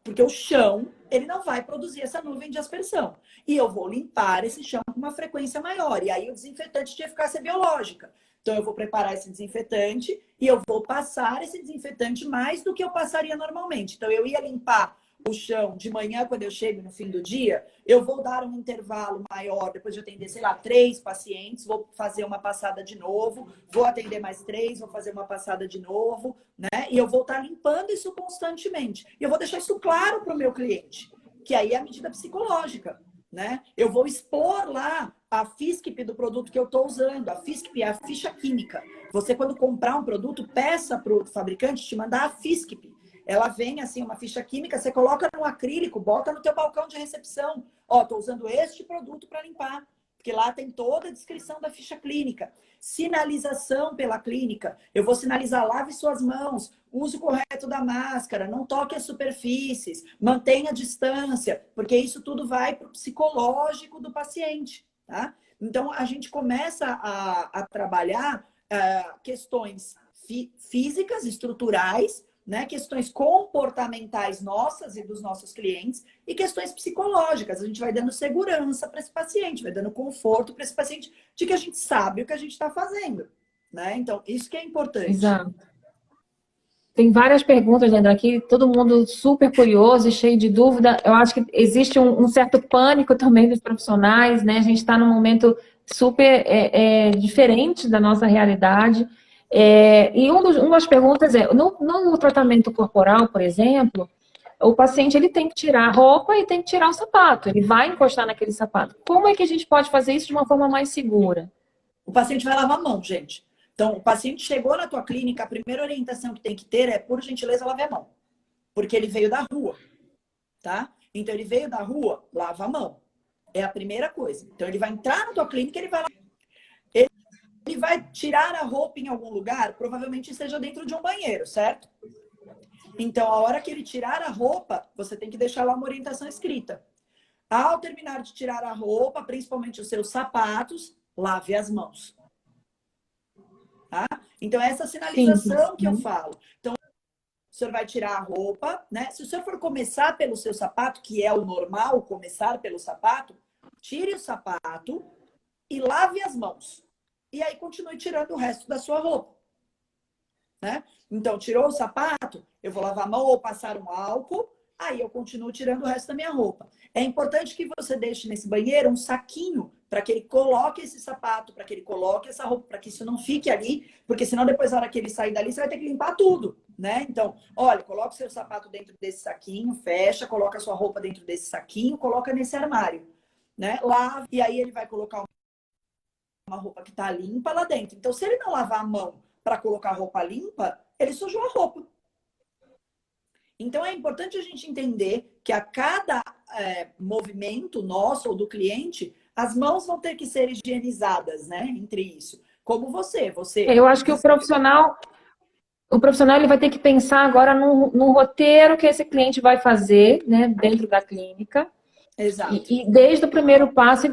Porque o chão, ele não vai produzir essa nuvem de aspersão. E eu vou limpar esse chão com uma frequência maior. E aí o desinfetante de eficácia biológica. Então, eu vou preparar esse desinfetante e eu vou passar esse desinfetante mais do que eu passaria normalmente. Então, eu ia limpar o chão de manhã, quando eu chego no fim do dia, eu vou dar um intervalo maior, depois de atender, 3 pacientes, vou fazer uma passada de novo, vou atender mais 3, vou fazer uma passada de novo, né? E eu vou estar limpando isso constantemente. E eu vou deixar isso claro para o meu cliente, que aí é a medida psicológica, né? Eu vou expor lá a FISCP do produto que eu estou usando. A FISCP é a ficha química. Você, quando comprar um produto, peça para o fabricante te mandar a FISCP. Ela vem assim, uma ficha química, você coloca no acrílico, bota no teu balcão de recepção. Estou usando este produto para limpar. porque lá tem toda a descrição da ficha clínica. Sinalização pela clínica. Eu vou sinalizar, lave suas mãos, uso correto da máscara, não toque as superfícies, mantenha a distância, porque isso tudo vai para o psicológico do paciente, tá? Então, a gente começa a trabalhar questões físicas, estruturais, né? Questões comportamentais nossas e dos nossos clientes e questões psicológicas. A gente vai dando segurança para esse paciente, vai dando conforto para esse paciente de que a gente sabe o que a gente está fazendo, né? Então, isso que é importante. Exato. Tem várias perguntas, Leandro, aqui, todo mundo super curioso e cheio de dúvida. Eu acho que existe um certo pânico também dos profissionais, né? A gente está num momento super diferente da nossa realidade. E uma das perguntas é, no tratamento corporal, por exemplo, o paciente ele tem que tirar a roupa e tem que tirar o sapato. Ele vai encostar naquele sapato. Como é que a gente pode fazer isso de uma forma mais segura? O paciente vai lavar a mão, gente. Então, o paciente chegou na tua clínica, a primeira orientação que tem que ter é, por gentileza, lave a mão. Porque ele veio da rua, tá? Então, ele veio da rua, lava a mão. É a primeira coisa. Então, ele vai entrar na tua clínica, ele vai lavar. Ele vai tirar a roupa em algum lugar, provavelmente seja dentro de um banheiro, certo? Então, a hora que ele tirar a roupa, você tem que deixar lá uma orientação escrita. Ao terminar de tirar a roupa, principalmente os seus sapatos, lave as mãos. Tá? Então, essa sinalização que eu falo. Então, o senhor vai tirar a roupa, né? Se o senhor for começar pelo seu sapato, que é o normal, começar pelo sapato, tire o sapato e lave as mãos. E aí, continue tirando o resto da sua roupa. Né? Então, tirou o sapato, eu vou lavar a mão ou passar um álcool, aí eu continuo tirando o resto da minha roupa. É importante que você deixe nesse banheiro um saquinho para que ele coloque esse sapato, para que ele coloque essa roupa, para que isso não fique ali, porque senão depois, na hora que ele sair dali, você vai ter que limpar tudo, né? Então, olha, coloca o seu sapato dentro desse saquinho, fecha, coloca a sua roupa dentro desse saquinho, coloca nesse armário, né? Lava, e aí ele vai colocar uma roupa que está limpa lá dentro. Então, se ele não lavar a mão para colocar a roupa limpa, ele sujou a roupa. Então, é importante a gente entender que a cada movimento nosso ou do cliente, as mãos vão ter que ser higienizadas, né? Entre isso. Como você. Eu acho que o profissional ele vai ter que pensar agora no roteiro que esse cliente vai fazer, né? Dentro da clínica. Exato. E desde o primeiro passo,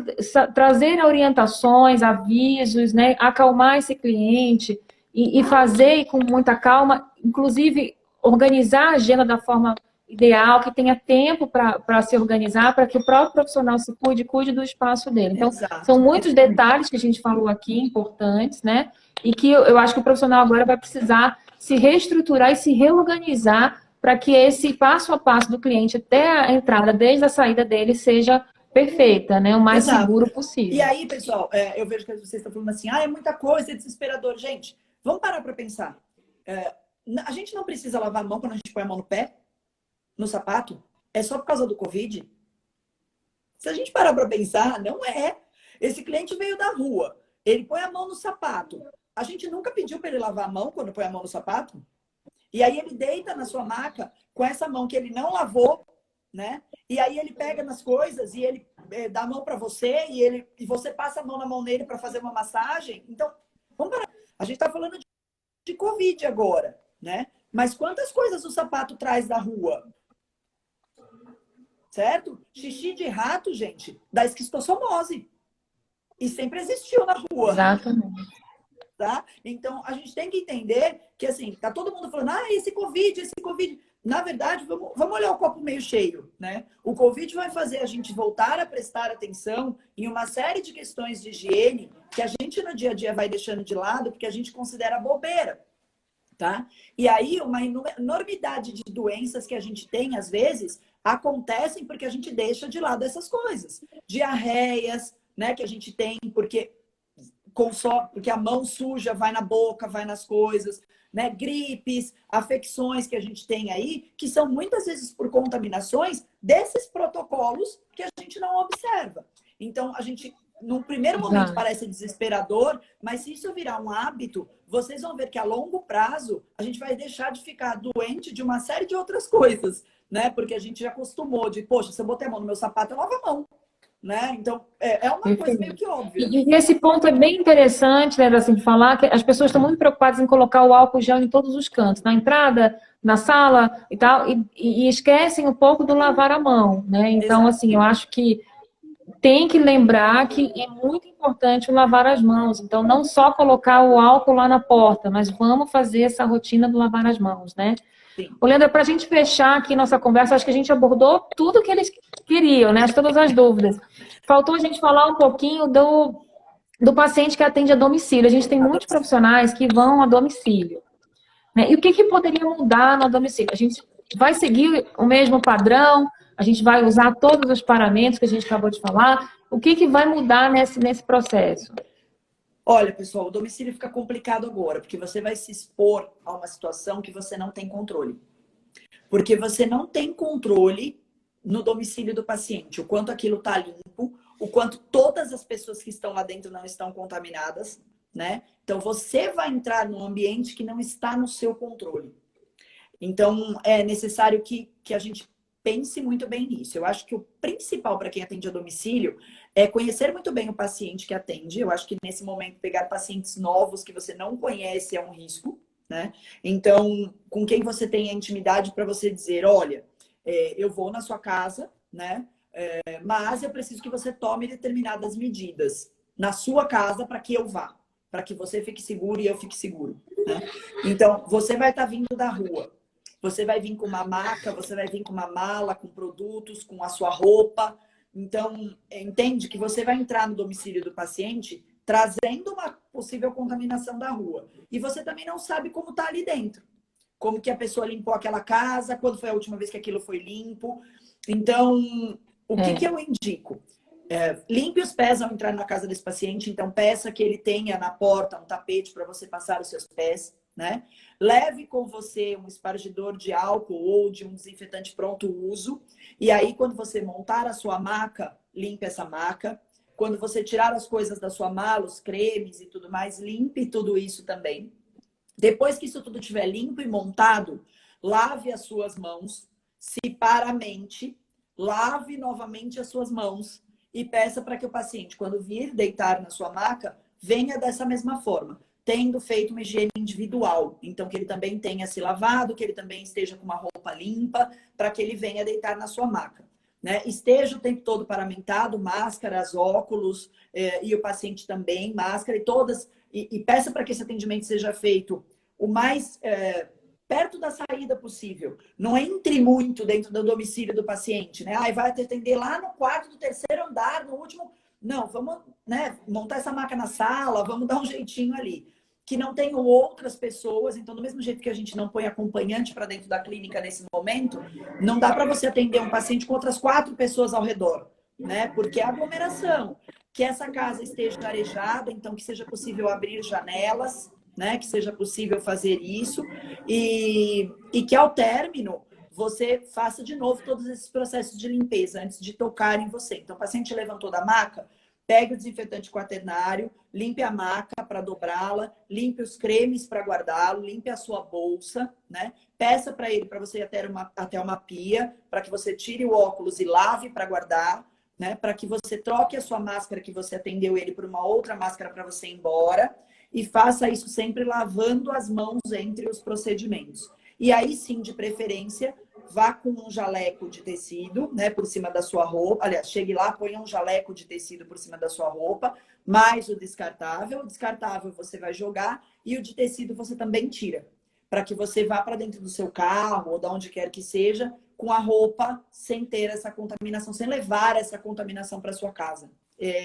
trazer orientações, avisos, né? Acalmar esse cliente e fazer com muita calma, inclusive organizar a agenda da forma ideal, que tenha tempo para se organizar, para que o próprio profissional se cuide do espaço dele. Então, Exato. São muitos detalhes que a gente falou aqui, importantes, né? E que eu acho que o profissional agora vai precisar se reestruturar e se reorganizar para que esse passo a passo do cliente até a entrada, desde a saída dele, seja perfeita, né? O mais Exato. seguro possível. E aí, pessoal, eu vejo que vocês estão falando assim, é muita coisa, é desesperador. Gente, vamos parar para pensar. A gente não precisa lavar a mão quando a gente põe a mão no pé, no sapato? É só por causa do Covid? Se a gente parar para pensar, não é. Esse cliente veio da rua, ele põe a mão no sapato. A gente nunca pediu para ele lavar a mão quando põe a mão no sapato? E aí ele deita na sua maca com essa mão que ele não lavou, né? E aí ele pega nas coisas e ele dá a mão para você e você passa a mão na mão nele para fazer uma massagem. Então, vamos parar. A gente está falando de Covid agora, né? Mas quantas coisas o sapato traz da rua? Certo? Xixi de rato, gente, dá esquistossomose. E sempre existiu na rua. Exatamente. Tá? Então, a gente tem que entender que, assim, tá todo mundo falando, esse Covid. Na verdade, vamos olhar o copo meio cheio, né? O Covid vai fazer a gente voltar a prestar atenção em uma série de questões de higiene que a gente no dia a dia vai deixando de lado porque a gente considera bobeira, tá? E aí, uma enormidade de doenças que a gente tem, às vezes, acontecem porque a gente deixa de lado essas coisas. Diarreias, né, que a gente tem porque a mão suja vai na boca, vai nas coisas, né? Gripes, afecções que a gente tem aí, que são muitas vezes por contaminações desses protocolos que a gente não observa. Então, a gente, num primeiro momento, parece desesperador, mas se isso virar um hábito, vocês vão ver que a longo prazo a gente vai deixar de ficar doente de uma série de outras coisas, né? Porque a gente já acostumou de, poxa, se eu botar a mão no meu sapato, eu lavo a mão. né? Então, é uma coisa meio que óbvia. E esse ponto é bem interessante, né, assim, de falar que as pessoas estão muito preocupadas em colocar o álcool gel em todos os cantos, na entrada, na sala e tal, e esquecem um pouco do lavar a mão, né? Então, Exato. assim, eu acho que tem que lembrar que é muito importante o lavar as mãos. Então, não só colocar o álcool lá na porta, mas vamos fazer essa rotina do lavar as mãos, né? Sim. Ô, Leandra, para a gente fechar aqui nossa conversa, acho que a gente abordou tudo que eles queriam, né? Todas as dúvidas. Faltou a gente falar um pouquinho do paciente que atende a domicílio. A gente tem muitos profissionais que vão a domicílio, né? E o que poderia mudar no domicílio? A gente vai seguir o mesmo padrão? A gente vai usar todos os parâmetros que a gente acabou de falar? O que vai mudar nesse processo? Olha, pessoal, o domicílio fica complicado agora, porque você vai se expor a uma situação que você não tem controle. Porque você não tem controle no domicílio do paciente, o quanto aquilo está limpo, o quanto todas as pessoas que estão lá dentro não estão contaminadas, né? Então, você vai entrar num ambiente que não está no seu controle. Então, é necessário que a gente pense muito bem nisso. Eu acho que o principal para quem atende a domicílio é conhecer muito bem o paciente que atende. Eu acho que nesse momento pegar pacientes novos que você não conhece é um risco, né? Então, com quem você tem a intimidade para você dizer, olha, eu vou na sua casa, né? Mas eu preciso que você tome determinadas medidas na sua casa para que eu vá, para que você fique seguro e eu fique seguro, né? Então, você vai estar vindo da rua. Você vai vir com uma maca, você vai vir com uma mala, com produtos, com a sua roupa. Então, entende que você vai entrar no domicílio do paciente trazendo uma possível contaminação da rua. E você também não sabe como está ali dentro. Como que a pessoa limpou aquela casa, quando foi a última vez que aquilo foi limpo. Então, o que eu indico? Limpe os pés ao entrar na casa desse paciente. Então, peça que ele tenha na porta um tapete para você passar os seus pés, né? Leve com você um espargidor de álcool ou de um desinfetante pronto uso. E aí, quando você montar a sua maca, limpe essa maca. Quando você tirar as coisas da sua mala, os cremes e tudo mais, limpe tudo isso também. Depois que isso tudo estiver limpo e montado, lave as suas mãos, se para a mente, lave novamente as suas mãos e peça para que o paciente, quando vir deitar na sua maca, venha dessa mesma forma, tendo feito uma higiene individual. Então, que ele também tenha se lavado, que ele também esteja com uma roupa limpa, para que ele venha deitar na sua maca, né? Esteja o tempo todo paramentado, máscaras, óculos, e o paciente também, máscara, e peça para que esse atendimento seja feito o mais perto da saída possível. Não entre muito dentro do domicílio do paciente, né? Vai te atender lá no quarto do terceiro andar, no último... Não, vamos, né, montar essa maca na sala, vamos dar um jeitinho ali. Que não tenham outras pessoas. Então, do mesmo jeito que a gente não põe acompanhante para dentro da clínica nesse momento, não dá para você atender um paciente com outras 4 pessoas ao redor, né? Porque é aglomeração. Que essa casa esteja arejada, então que seja possível abrir janelas, né? Que seja possível fazer isso. E que ao término você faça de novo todos esses processos de limpeza antes de tocar em você. Então, o paciente levantou da maca, pegue o desinfetante quaternário, limpe a maca para dobrá-la, limpe os cremes para guardá-lo, limpe a sua bolsa, né? Peça para ele, para você ir até uma pia, para que você tire o óculos e lave para guardar, né? Para que você troque a sua máscara que você atendeu ele por uma outra máscara para você ir embora. E faça isso sempre lavando as mãos entre os procedimentos. E aí sim, de preferência, vá com um jaleco de tecido, né, por cima da sua roupa. Aliás, chegue lá, ponha um jaleco de tecido por cima da sua roupa, mais o descartável. O descartável você vai jogar e o de tecido você também tira. Para que você vá para dentro do seu carro ou de onde quer que seja, com a roupa, sem ter essa contaminação, sem levar essa contaminação para sua casa.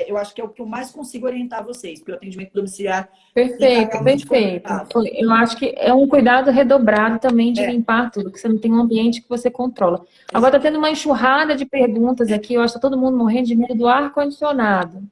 Eu acho que é o que eu mais consigo orientar vocês, porque o atendimento domiciliar Perfeito, perfeito. Eu acho que é um cuidado redobrado também de limpar tudo, que você não tem um ambiente que você controla. Agora está tendo uma enxurrada de perguntas aqui, eu acho que tá todo mundo morrendo de medo do ar-condicionado.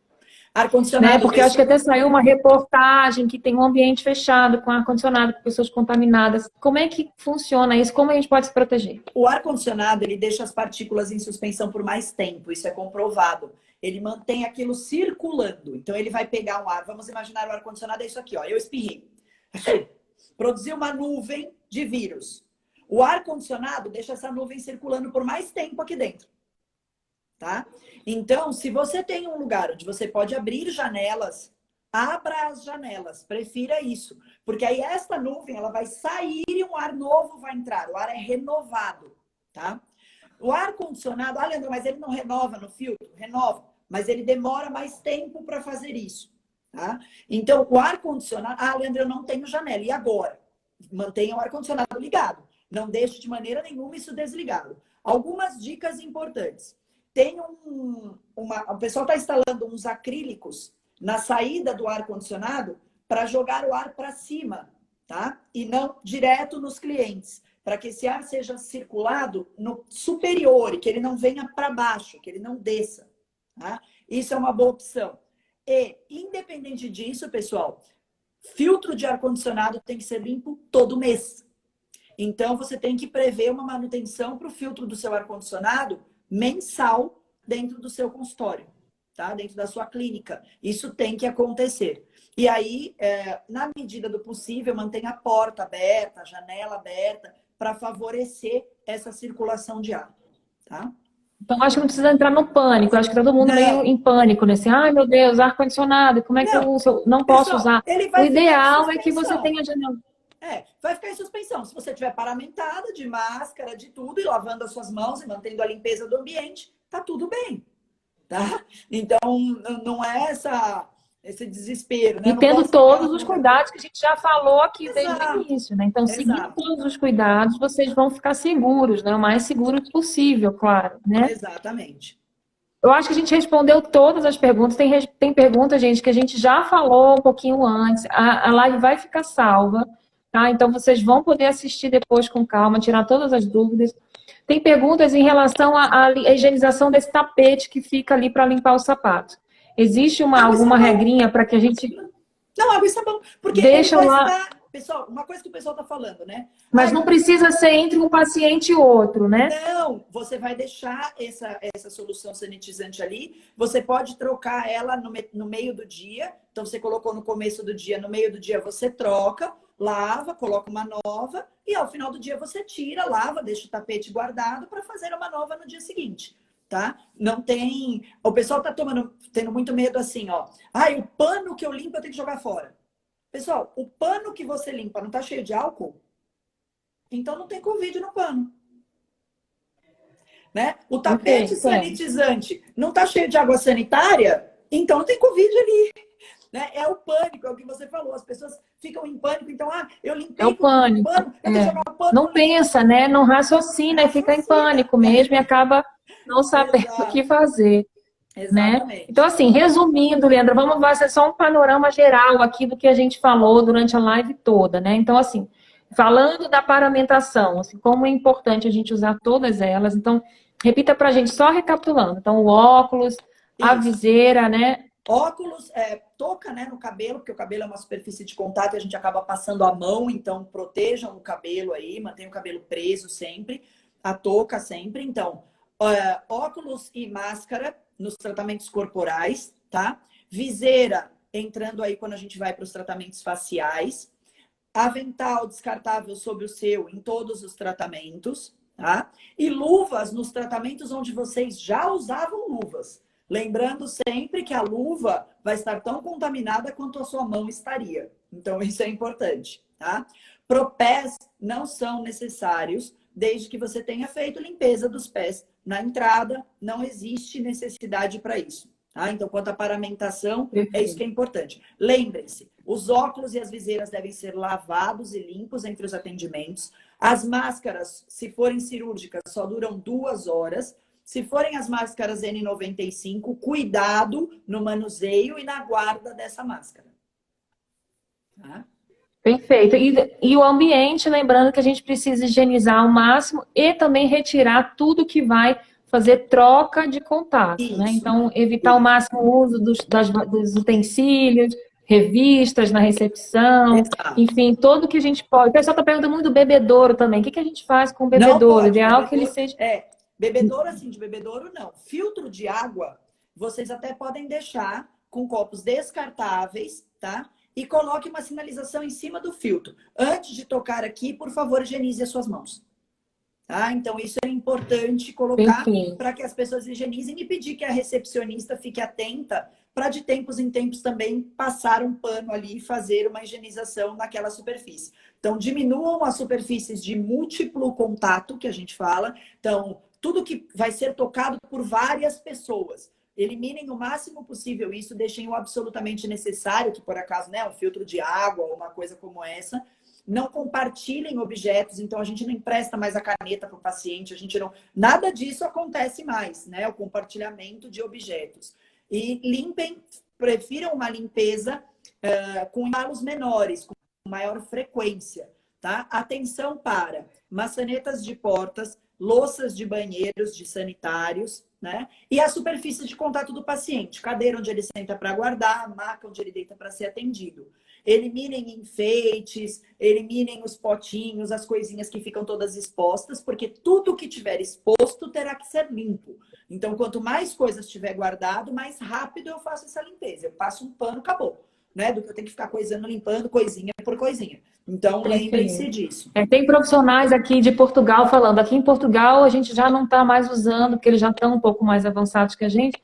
Ar-condicionado. Né? Porque eu acho que até saiu uma reportagem que tem um ambiente fechado com ar-condicionado, com pessoas contaminadas. Como é que funciona isso? Como a gente pode se proteger? O ar-condicionado, ele deixa as partículas em suspensão por mais tempo, isso é comprovado. Ele mantém aquilo circulando. Então, ele vai pegar um ar. Vamos imaginar o ar-condicionado é isso aqui, ó. Eu espirrei. Produziu uma nuvem de vírus. O ar-condicionado deixa essa nuvem circulando por mais tempo aqui dentro. tá? Então, se você tem um lugar onde você pode abrir janelas, abra as janelas, prefira isso. Porque aí esta nuvem, ela vai sair e um ar novo vai entrar. O ar é renovado, tá? O ar-condicionado, Leandro, mas ele não renova no filtro? Renova, mas ele demora mais tempo para fazer isso, tá? Então, o ar-condicionado... Leandro, eu não tenho janela. E agora? Mantenha o ar-condicionado ligado. Não deixe de maneira nenhuma isso desligado. Algumas dicas importantes. Tem o pessoal está instalando uns acrílicos na saída do ar-condicionado para jogar o ar para cima, tá? E não direto nos clientes, para que esse ar seja circulado no superior e que ele não venha para baixo, que ele não desça, tá? Isso é uma boa opção. E, independente disso, pessoal, filtro de ar-condicionado tem que ser limpo todo mês. Então, você tem que prever uma manutenção para o filtro do seu ar-condicionado mensal dentro do seu consultório, tá? Dentro da sua clínica. Isso tem que acontecer. E aí, na medida do possível, mantenha a porta aberta, a janela aberta, para favorecer essa circulação de ar, tá? Então, acho que não precisa entrar no pânico. Acho que todo mundo Não. meio em pânico, né? Assim, ai, meu Deus, ar-condicionado, como é que eu uso? Eu não posso Pessoal, usar. ele O vai ficar em ideal é que você suspensão. tenha janela. Vai ficar em suspensão. Se você estiver paramentada, de máscara, de tudo, e lavando as suas mãos e mantendo a limpeza do ambiente, tá tudo bem, tá? Então, não é esse desespero, né? E Não tendo posso todos ficar... os cuidados que a gente já falou aqui desde o Exato, início, né? Então, seguindo exato, todos os cuidados, vocês vão ficar seguros, né? O mais seguro possível, claro, né? exatamente. Eu acho que a gente respondeu todas as perguntas. Tem pergunta, gente, que a gente já falou um pouquinho antes. A live vai ficar salva, tá? Então, vocês vão poder assistir depois com calma, tirar todas as dúvidas. Tem perguntas em relação à higienização desse tapete que fica ali para limpar o sapato. Existe alguma regrinha para que a gente Não, água e sabão. Porque deixa ele vai lá... estar... Pessoal, uma coisa que o pessoal está falando, né? Mas não precisa ser entre um paciente e outro, né? Não, você vai deixar essa solução sanitizante ali. Você pode trocar ela no meio do dia. Então, você colocou no começo do dia, no meio do dia você troca, lava, coloca uma nova. E ao final do dia você tira, lava, deixa o tapete guardado para fazer uma nova no dia seguinte, tá? Não tem... O pessoal está tendo muito medo assim, ó. O pano que eu limpo eu tenho que jogar fora. Pessoal, o pano que você limpa não está cheio de álcool? Então não tem Covid no pano. Né? O tapete sanitizante não está cheio de água sanitária? Então não tem Covid ali. Né? É o pânico, é o que você falou. As pessoas ficam em pânico. Então, eu limpei o pânico. Pano, eu tenho que jogar o pano. Não pensa, né? Não raciocina, fica em pânico mesmo e acaba não sabendo o que fazer. Né? Então, assim, resumindo, Leandro, vamos fazer só um panorama geral aqui do que a gente falou durante a live toda, né? Então, assim, falando da paramentação, assim, como é importante a gente usar todas elas. Então, repita pra gente, só recapitulando. Então, o óculos, a viseira, né? Óculos, touca, né, no cabelo, porque o cabelo é uma superfície de contato e a gente acaba passando a mão, então protejam o cabelo aí, mantenham o cabelo preso sempre, a touca sempre. Então, óculos e máscara nos tratamentos corporais, tá? Viseira entrando aí quando a gente vai para os tratamentos faciais. Avental descartável sobre o seu em todos os tratamentos, tá? E luvas nos tratamentos onde vocês já usavam luvas. Lembrando sempre que a luva vai estar tão contaminada quanto a sua mão estaria. Então, isso é importante, tá? Propés não são necessários desde que você tenha feito limpeza dos pés na entrada, não existe necessidade para isso. Tá? Então, quanto à paramentação, é isso que é importante. Lembrem-se, os óculos e as viseiras devem ser lavados e limpos entre os atendimentos. As máscaras, se forem cirúrgicas, só duram 2 horas. Se forem as máscaras N95, cuidado no manuseio e na guarda dessa máscara. Tá? Perfeito. E o ambiente, lembrando que a gente precisa higienizar ao máximo e também retirar tudo que vai fazer troca de contato, né? Então, evitar ao máximo o uso dos utensílios, revistas na recepção, enfim, tudo que a gente pode. O pessoal está perguntando muito do bebedouro também. O que a gente faz com o bebedouro? Ideal que ele seja... Bebedouro, assim, de bebedouro, não. Filtro de água, vocês até podem deixar com copos descartáveis, tá? E coloque uma sinalização em cima do filtro. Antes de tocar aqui, por favor, higienize as suas mãos. Tá? Então, isso é importante colocar Perfeito. para que as pessoas higienizem e pedir que a recepcionista fique atenta para de tempos em tempos também passar um pano ali e fazer uma higienização naquela superfície. Então, diminuam as superfícies de múltiplo contato, que a gente fala. Então, tudo que vai ser tocado por várias pessoas. Eliminem o máximo possível isso, deixem o absolutamente necessário, que por acaso, né, um filtro de água ou uma coisa como essa. Não compartilhem objetos, então a gente não empresta mais a caneta para o paciente, a gente não. Nada disso acontece mais, né? O compartilhamento de objetos. E limpem, prefiram uma limpeza com intervalos menores, com maior frequência, tá? Atenção para maçanetas de portas, louças de banheiros, de sanitários, né? E a superfície de contato do paciente, cadeira onde ele senta para aguardar, maca onde ele deita para ser atendido. Eliminem enfeites, eliminem os potinhos, as coisinhas que ficam todas expostas, porque tudo que tiver exposto terá que ser limpo. Então, quanto mais coisas tiver guardado, mais rápido eu faço essa limpeza. Eu passo um pano, acabou. Né? Do que eu tenho que ficar coisando, limpando coisinha por coisinha. Então, lembrem-se disso. Tem profissionais aqui de Portugal falando. Aqui em Portugal a gente já não está mais usando, porque eles já estão um pouco mais avançados que a gente.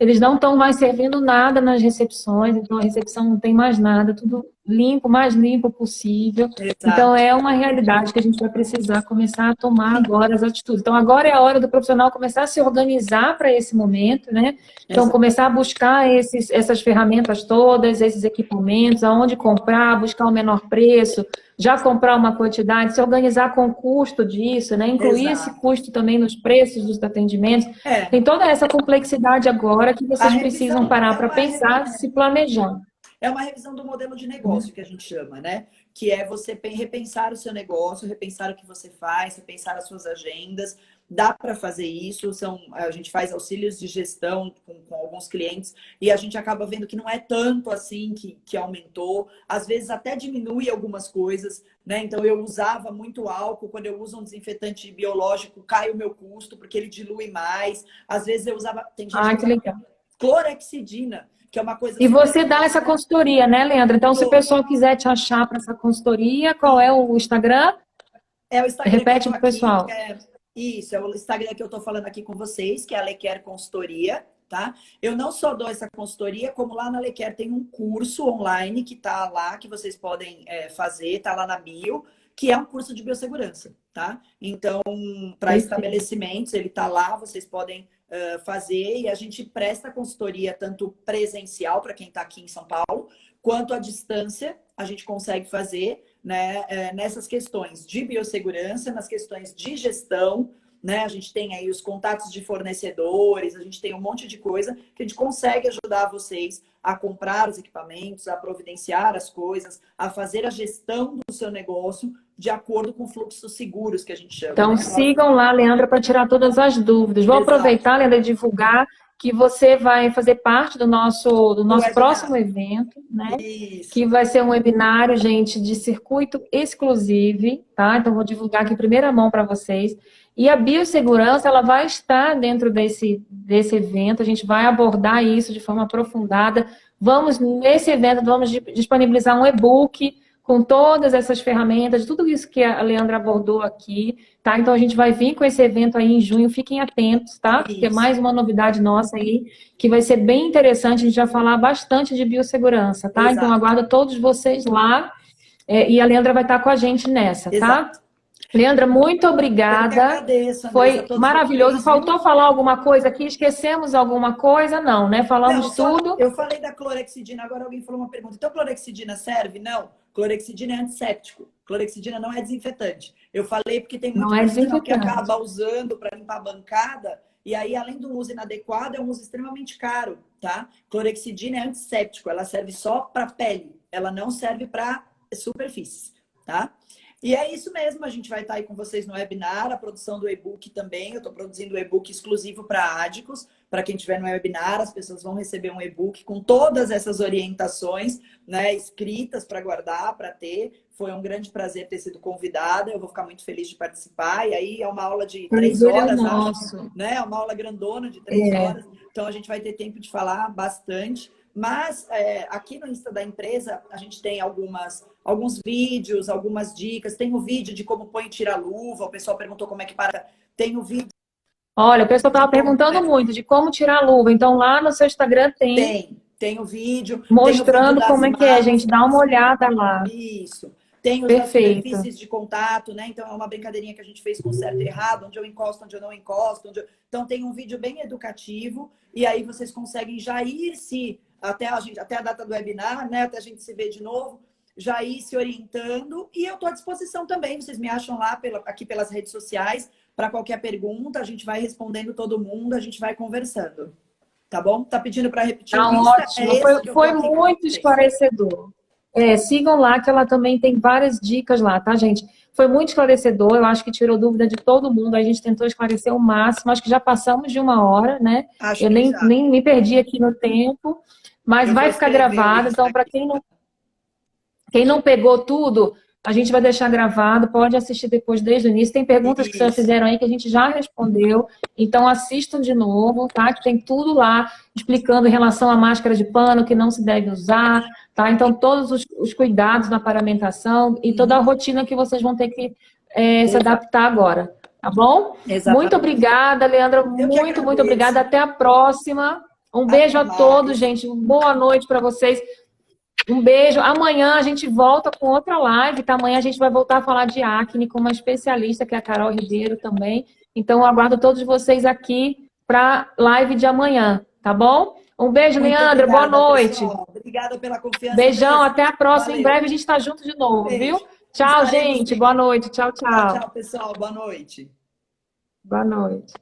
Eles não estão mais servindo nada nas recepções, então a recepção não tem mais nada, tudo limpo, mais limpo possível. Exato. Então é uma realidade que a gente vai precisar começar a tomar agora as atitudes. Então agora é a hora do profissional começar a se organizar para esse momento, né? Então Exato. começar a buscar essas ferramentas todas, esses equipamentos, aonde comprar, buscar o menor preço, já comprar uma quantidade, se organizar com o custo disso, né? Incluir Exato. esse custo também nos preços dos atendimentos. É. Tem toda essa complexidade agora que vocês precisam parar para pensar, se planejar. É uma revisão do modelo de negócio que a gente chama, né? Que é você repensar o seu negócio, repensar o que você faz, repensar as suas agendas. Dá para fazer isso, a gente faz auxílios de gestão com alguns clientes e a gente acaba vendo que não é tanto assim que aumentou. Às vezes até diminui algumas coisas, né? Então eu usava muito álcool, quando eu uso um desinfetante biológico, cai o meu custo, porque ele dilui mais. Às vezes eu usava... Tem gente que legal. clorexidina, que é uma coisa... E você dá essa consultoria, né, Leandra? Então, se o pessoal quiser te achar para essa consultoria, qual é o Instagram? É o Instagram. Repete para o pessoal. Isso, é o Instagram que eu estou falando aqui com vocês, que é a Lequer Consultoria, tá? Eu não só dou essa consultoria, como lá na Lequer tem um curso online que tá lá, que vocês podem fazer, tá lá na bio, que é um curso de biossegurança, tá? Então, para estabelecimentos, ele tá lá, vocês podem fazer, e a gente presta consultoria tanto presencial para quem está aqui em São Paulo, quanto à distância, a gente consegue fazer, né, nessas questões de biossegurança, nas questões de gestão, né? A gente tem aí os contatos de fornecedores, a gente tem um monte de coisa que a gente consegue ajudar vocês a comprar os equipamentos, a providenciar as coisas, a fazer a gestão do seu negócio de acordo com fluxos seguros, que a gente chama. Então, né? sigam lá, Leandra, para tirar todas as dúvidas. Vou aproveitar, Leandra, e divulgar que você vai fazer parte do nosso próximo evento, né? Isso. Que vai ser um webinário, gente, de circuito exclusivo, tá? Então, vou divulgar aqui em primeira mão para vocês. E a biossegurança, ela vai estar dentro desse evento, a gente vai abordar isso de forma aprofundada. Nesse evento, vamos disponibilizar um e-book com todas essas ferramentas, tudo isso que a Leandra abordou aqui, tá? Então, a gente vai vir com esse evento aí em junho, fiquem atentos, tá? Porque é mais uma novidade nossa aí, que vai ser bem interessante, a gente vai falar bastante de biossegurança, tá? Exato. Então, aguardo todos vocês lá, e a Leandra vai estar com a gente nessa, tá? Exato. Leandra, muito obrigada. Eu que agradeço, Andressa, foi maravilhoso. Vocês. Faltou falar alguma coisa aqui? Esquecemos alguma coisa? Não, né? Falamos tudo. Eu falei da clorexidina, agora alguém falou uma pergunta. Então, clorexidina serve? Não. Clorexidina é antisséptico. Clorexidina não é desinfetante. Eu falei porque tem muito profissional que acaba usando para limpar a bancada e aí, além do uso inadequado, é um uso extremamente caro, tá? Clorexidina é antisséptico, ela serve só para pele, ela não serve para superfícies, tá? E é isso mesmo, a gente vai estar aí com vocês no webinar, a produção do e-book também, eu estou produzindo um e-book exclusivo para ádicos, para quem estiver no webinar, as pessoas vão receber um e-book com todas essas orientações, né, escritas para guardar, para ter. Foi um grande prazer ter sido convidada, eu vou ficar muito feliz de participar, e aí é uma aula de 3 horas, acho, né, é uma aula grandona de 3 horas, então a gente vai ter tempo de falar bastante. Mas aqui no Insta da empresa, a gente tem alguns alguns vídeos, algumas dicas. Tem o vídeo de como põe e tira a luva, o pessoal perguntou como é que para. Tem o vídeo. Olha, o pessoal estava perguntando muito de como tirar a luva. Então, lá no seu Instagram Tem o vídeo. mostrando como é que é, gente. Dá uma olhada lá. Isso. Tem os Perfeito. superfícies de contato, né? Então, é uma brincadeirinha que a gente fez com certo e errado, onde eu encosto, onde eu não encosto. Então, tem um vídeo bem educativo. E aí, vocês conseguem já ir até a data do webinar, né? Até a gente se ver de novo, já ir se orientando. E eu estou à disposição também. Vocês me acham lá aqui pelas redes sociais. Para qualquer pergunta, a gente vai respondendo todo mundo, a gente vai conversando. Tá bom? Tá pedindo para repetir Tá o Insta? ótimo. Foi muito esclarecedor. Sigam lá, que ela também tem várias dicas lá, tá, gente? Foi muito esclarecedor, eu acho que tirou dúvida de todo mundo, a gente tentou esclarecer o máximo, acho que já passamos de 1 hora, né? Eu nem me perdi aqui no tempo, mas vai ficar gravado, então para quem não pegou tudo, a gente vai deixar gravado, pode assistir depois desde o início. Tem perguntas que vocês fizeram aí que a gente já respondeu, então assistam de novo, tá? Que tem tudo lá explicando em relação à máscara de pano que não se deve usar, tá? Então todos os cuidados na paramentação e toda a rotina que vocês vão ter que se adaptar agora, tá bom? Exatamente. Muito obrigada, Leandra, muito obrigada. Até a próxima. Um beijo a todos, gente. Boa noite para vocês. Um beijo. Amanhã a gente volta com outra live, tá? Amanhã a gente vai voltar a falar de acne com uma especialista, que é a Carol Ribeiro também. Então, eu aguardo todos vocês aqui para live de amanhã, tá bom? Um beijo, Leandra. Boa noite. Pessoal. Obrigada pela confiança. Beijão, até a próxima. Valeu. Em breve a gente está junto de novo, Beijo. viu? Tchau, gente. Boa noite. Tchau, tchau. Tchau, pessoal. Boa noite. Boa noite.